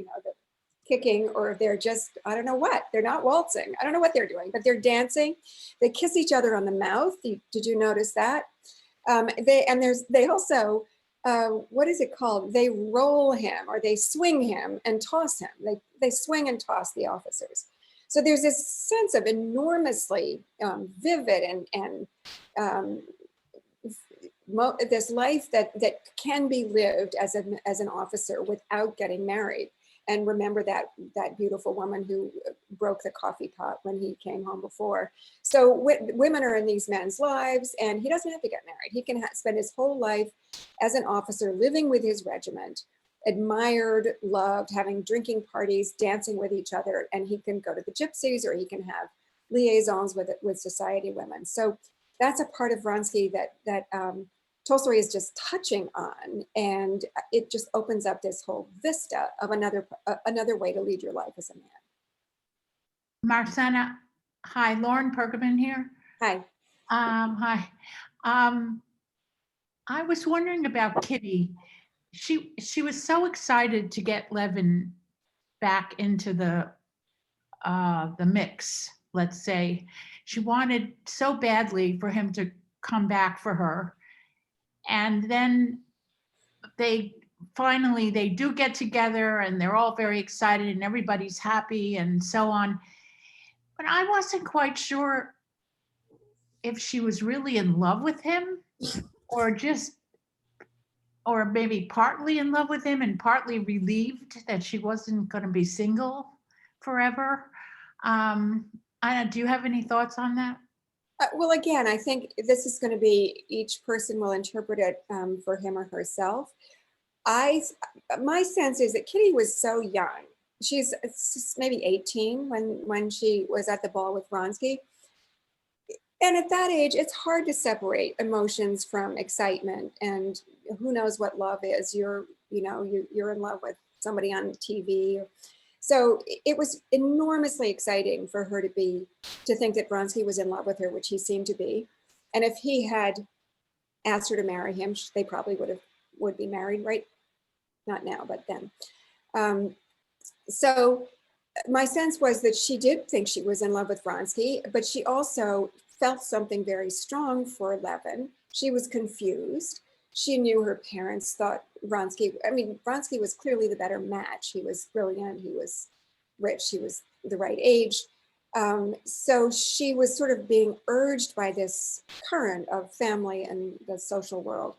kicking, or if they're just, I don't know what, they're not waltzing. I don't know what they're doing, but they're dancing. They kiss each other on the mouth. Did you notice that? They also, what is it called? They roll him, or they swing him and toss him. They swing and toss the officers. So there's this sense of enormously vivid and this life that can be lived as an officer without getting married. And remember that beautiful woman who broke the coffee pot when he came home before. So women are in these men's lives, and he doesn't have to get married. He can spend his whole life as an officer, living with his regiment, admired, loved, having drinking parties, dancing with each other, and he can go to the gypsies, or he can have liaisons with society women. So that's a part of Vronsky that Tolstoy is just touching on, and it just opens up this whole vista of another way to lead your life as a man. Roxana, hi, Lauren Pergamon here. Hi. Hi. I was wondering about Kitty. She was so excited to get Levin back into the mix, let's say. She wanted so badly for him to come back for her. And then they do get together, and they're all very excited, and everybody's happy and so on. But I wasn't quite sure if she was really in love with him, or maybe partly in love with him and partly relieved that she wasn't going to be single forever. Do you have any thoughts on that? Well, again, I think this is going to be, each person will interpret it for him or herself. My sense is that Kitty was so young. She's maybe 18 when she was at the ball with Vronsky. And at that age, it's hard to separate emotions from excitement, and who knows what love is. You're in love with somebody on TV. So it was enormously exciting for her to think that Vronsky was in love with her, which he seemed to be. And if he had asked her to marry him, they probably would be married, right? Not now, but then. So my sense was that she did think she was in love with Vronsky, but she also felt something very strong for Levin. She was confused. She knew her parents thought Vronsky was clearly the better match. He was brilliant, he was rich, he was the right age. So she was sort of being urged by this current of family and the social world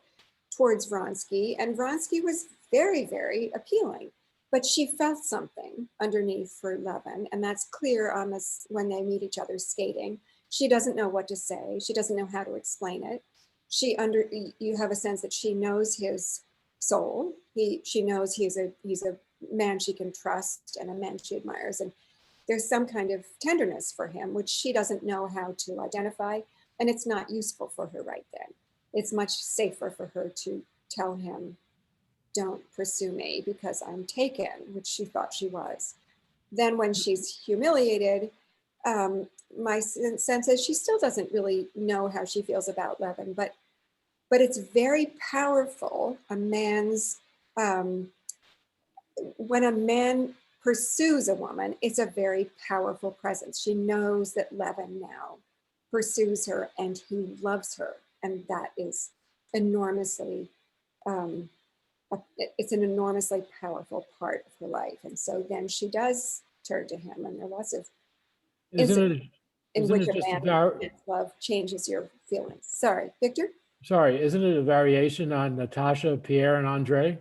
towards Vronsky. And Vronsky was very, very appealing. But she felt something underneath for Levin, and that's clear on this when they meet each other skating. She doesn't know what to say. She doesn't know how to explain it. You have a sense that she knows his soul. She knows he's a man she can trust and a man she admires. And there's some kind of tenderness for him, which she doesn't know how to identify. And it's not useful for her right then. It's much safer for her to tell him, don't pursue me because I'm taken, which she thought she was. Then when she's humiliated, my sense is she still doesn't really know how she feels about Levin, but it's very powerful, a man's when a man pursues a woman, it's a very powerful presence. She knows that Levin now pursues her and he loves her. And that is enormously, it's an enormously powerful part of her life. And so then she does turn to him, and there are lots of incidents in which a man's love changes your feelings. Sorry, Victor? Sorry, isn't it a variation on Natasha, Pierre, and Andre?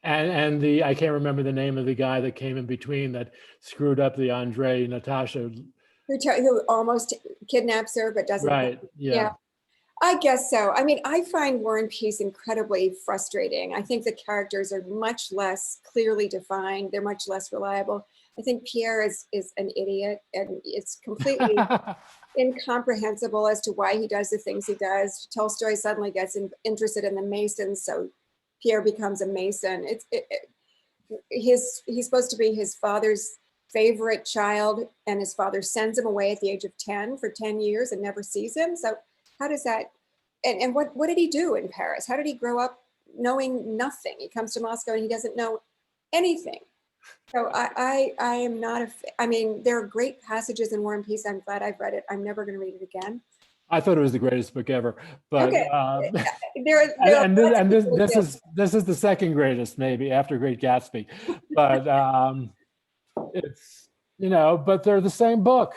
And the, I can't remember the name of the guy that came in between that screwed up the Andre, Natasha. Who almost kidnaps her, but doesn't. Right, yeah. I guess so. I mean, I find War and Peace incredibly frustrating. I think the characters are much less clearly defined. They're much less reliable. I think Pierre is an idiot, and it's completely incomprehensible as to why he does the things he does. Tolstoy suddenly gets interested in the Masons, so Pierre becomes a Mason. He's supposed to be his father's favorite child, and his father sends him away at the age of 10 for 10 years and never sees him. So how does that, and what did he do in Paris? How did he grow up knowing nothing? He comes to Moscow and he doesn't know anything. So I am not I mean, there are great passages in War and Peace. I'm glad I've read it. I'm never going to read it again. I thought it was the greatest book ever, but okay. This is the second greatest, maybe after Great Gatsby, but it's, you know, but they're the same book.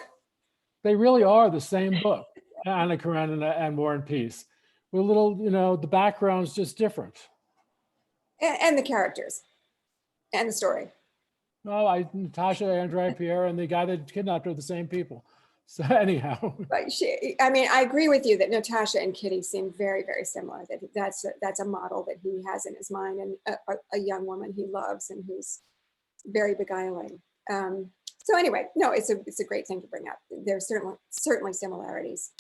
They really are the same book, Anna Karenina and War and Peace. With a little, you know, the background's just different. And the characters and the story. Well, Natasha, Andre, Pierre, and the guy that kidnapped her are the same people. So anyhow. But I mean, I agree with you that Natasha and Kitty seem very, very similar. That's a model that he has in his mind, and a young woman he loves and who's very beguiling. So anyway, no, it's a great thing to bring up. There's certainly similarities.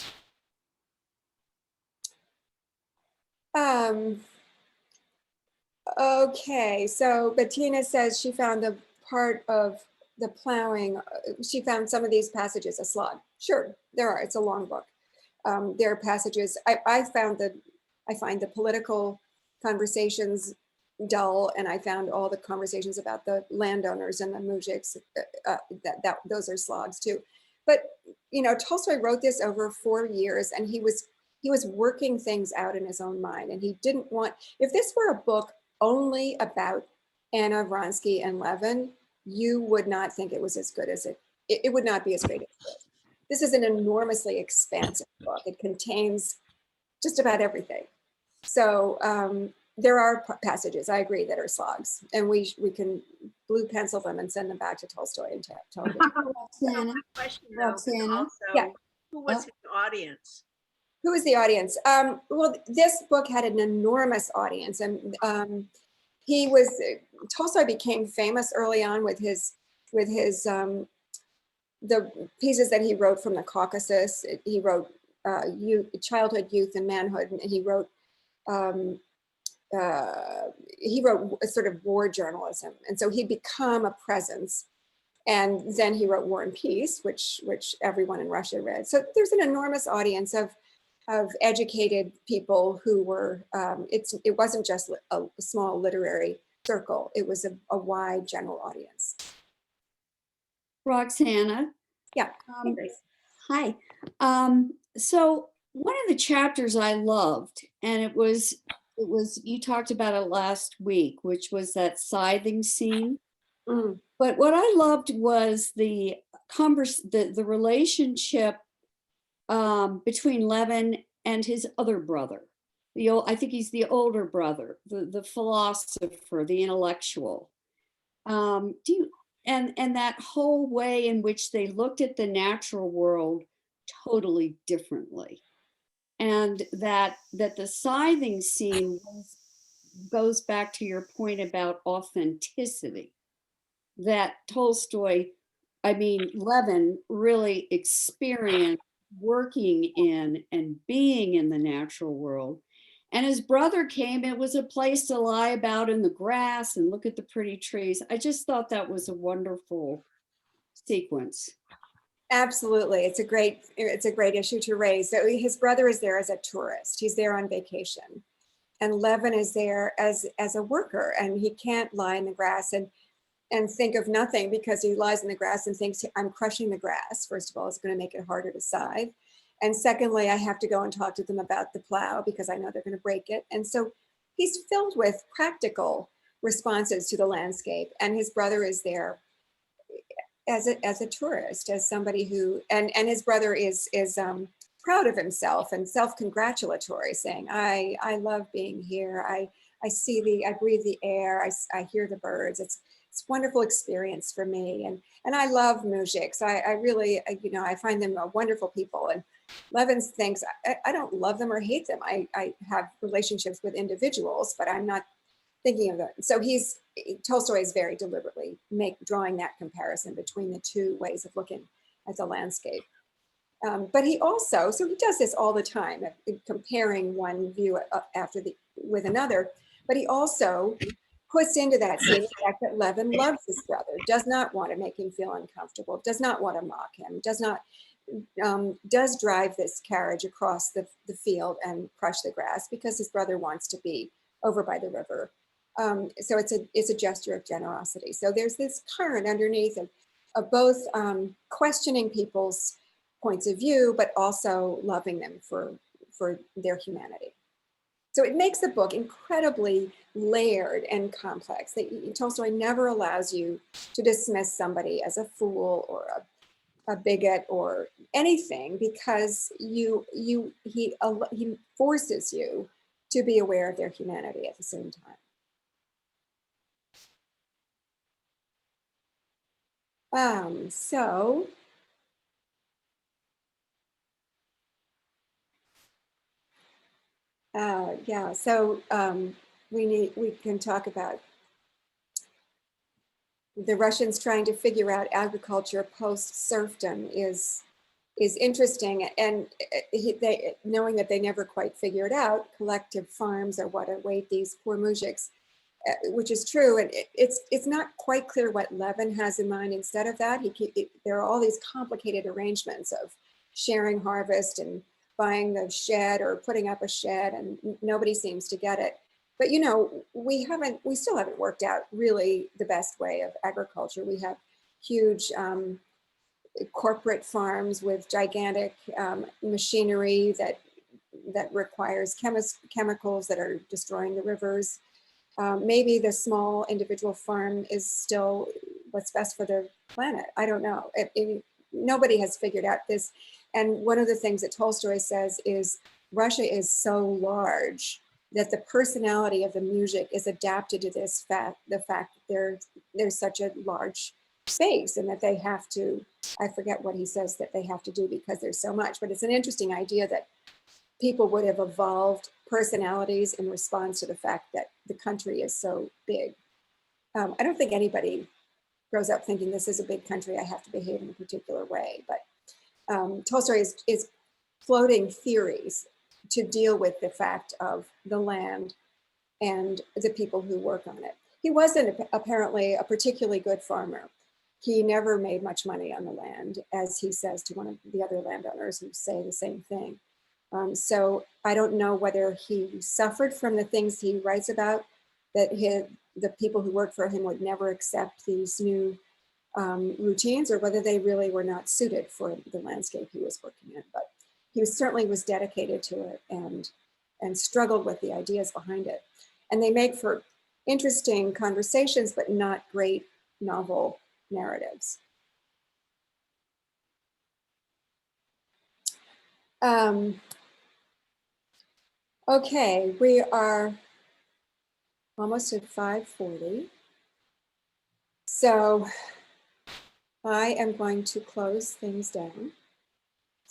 Okay, so Bettina says she found the part of the plowing, she found some of these passages a slog. Sure, there are, it's a long book. There are passages, I find the political conversations dull, and I found all the conversations about the landowners and the mujiks, those are slogs too. But, you know, Tolstoy wrote this over 4 years, and he was working things out in his own mind, and he didn't want, if this were a book only about Anna, Vronsky, and Levin, you would not think it was as good as it would not be as great as this. This is an enormously expansive book. It contains just about everything. So there are passages, I agree, that are slogs, and we can blue pencil them and send them back to Tolstoy and tell him. Roxana, Yeah. Who was his audience? Who is the audience? Well, this book had an enormous audience, and Tolstoy became famous early on with his the pieces that he wrote from the Caucasus. He wrote childhood, youth, and manhood, and he wrote a sort of war journalism, and so he'd become a presence. And then he wrote War and Peace, which everyone in Russia read. So there's an enormous audience of educated people who were, it wasn't just a small literary circle, it was a wide general audience. Roxana. Yeah. Hi. So one of the chapters I loved, and it was, you talked about it last week, which was that scything scene. Mm. But what I loved was the relationship between Levin and his other brother. I think he's the older brother, the philosopher, the intellectual. And that whole way in which they looked at the natural world totally differently. And that the scything scene goes back to your point about authenticity. That Levin really experienced working in and being in the natural world. And his brother came, it was a place to lie about in the grass and look at the pretty trees. I just thought that was a wonderful sequence. Absolutely, it's a great issue to raise. So his brother is there as a tourist. He's there on vacation. Levin is there as a worker, and he can't lie in the grass and think of nothing, because he lies in the grass and thinks, I'm crushing the grass. First of all, it's going to make it harder to scythe. And secondly, I have to go and talk to them about the plow because I know they're going to break it. And so he's filled with practical responses to the landscape. And his brother is there as a tourist, as somebody who, and his brother is proud of himself and self-congratulatory, saying, I love being here. I breathe the air. I hear the birds. It's a wonderful experience for me. And I love mujiks. I really, I find them wonderful people. And Levin thinks, I don't love them or hate them. I have relationships with individuals, but I'm not thinking of that. So Tolstoy is very deliberately drawing that comparison between the two ways of looking at the landscape. But he also, so he does this all the time, comparing one view with another, but he also puts into that scene the fact that Levin loves his brother, does not want to make him feel uncomfortable, does not want to mock him, does drive this carriage across the field and crush the grass because his brother wants to be over by the river. So it's a gesture of generosity. So there's this current underneath of both questioning people's points of view, but also loving them for their humanity. So it makes the book incredibly layered and complex. Tolstoy never allows you to dismiss somebody as a fool or a bigot or anything, because he forces you to be aware of their humanity at the same time. We can talk about the Russians trying to figure out agriculture post-serfdom is interesting, and knowing that they never quite figure it out, collective farms are what await these poor mujiks, which is true, and it's not quite clear what Levin has in mind instead of that. There are all these complicated arrangements of sharing harvest and buying the shed or putting up a shed, and nobody seems to get it. But we still haven't worked out really the best way of agriculture. We have huge corporate farms with gigantic machinery that requires chemicals that are destroying the rivers. Maybe the small individual farm is still what's best for the planet. I don't know. Nobody has figured out this. And one of the things that Tolstoy says is Russia is so large that the personality of the mujik is adapted to the fact that there's such a large space, and that they have to, I forget what he says that they have to do because there's so much, but it's an interesting idea that people would have evolved personalities in response to the fact that the country is so big. I don't think anybody grows up thinking this is a big country, I have to behave in a particular way, but Tolstoy is floating theories to deal with the fact of the land and the people who work on it. He wasn't apparently a particularly good farmer. He never made much money on the land, as he says to one of the other landowners who say the same thing. So I don't know whether he suffered from the things he writes about, that the people who work for him would never accept these new routines, or whether they really were not suited for the landscape he was working in. But he certainly was dedicated to it and struggled with the ideas behind it. And they make for interesting conversations, but not great novel narratives. Okay, we are almost at 5:40. So I am going to close things down.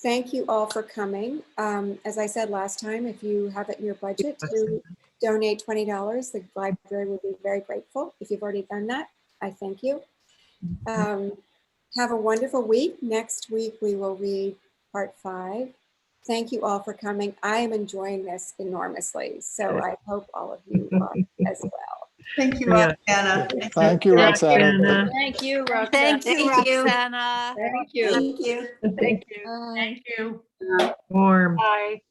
Thank you all for coming. As I said last time, if you have it in your budget to donate $20, the library will be very grateful. If you've already done that, I thank you. Have a wonderful week. Next week, we will read part 5. Thank you all for coming. I am enjoying this enormously, so I hope all of you are as well. Thank you, Roxana. Thank you, Roxana. Thank you, Roxana. Thank you, Roxana. Thank you. Thank you. Thank you. Bye. Thank you. Warm. Bye.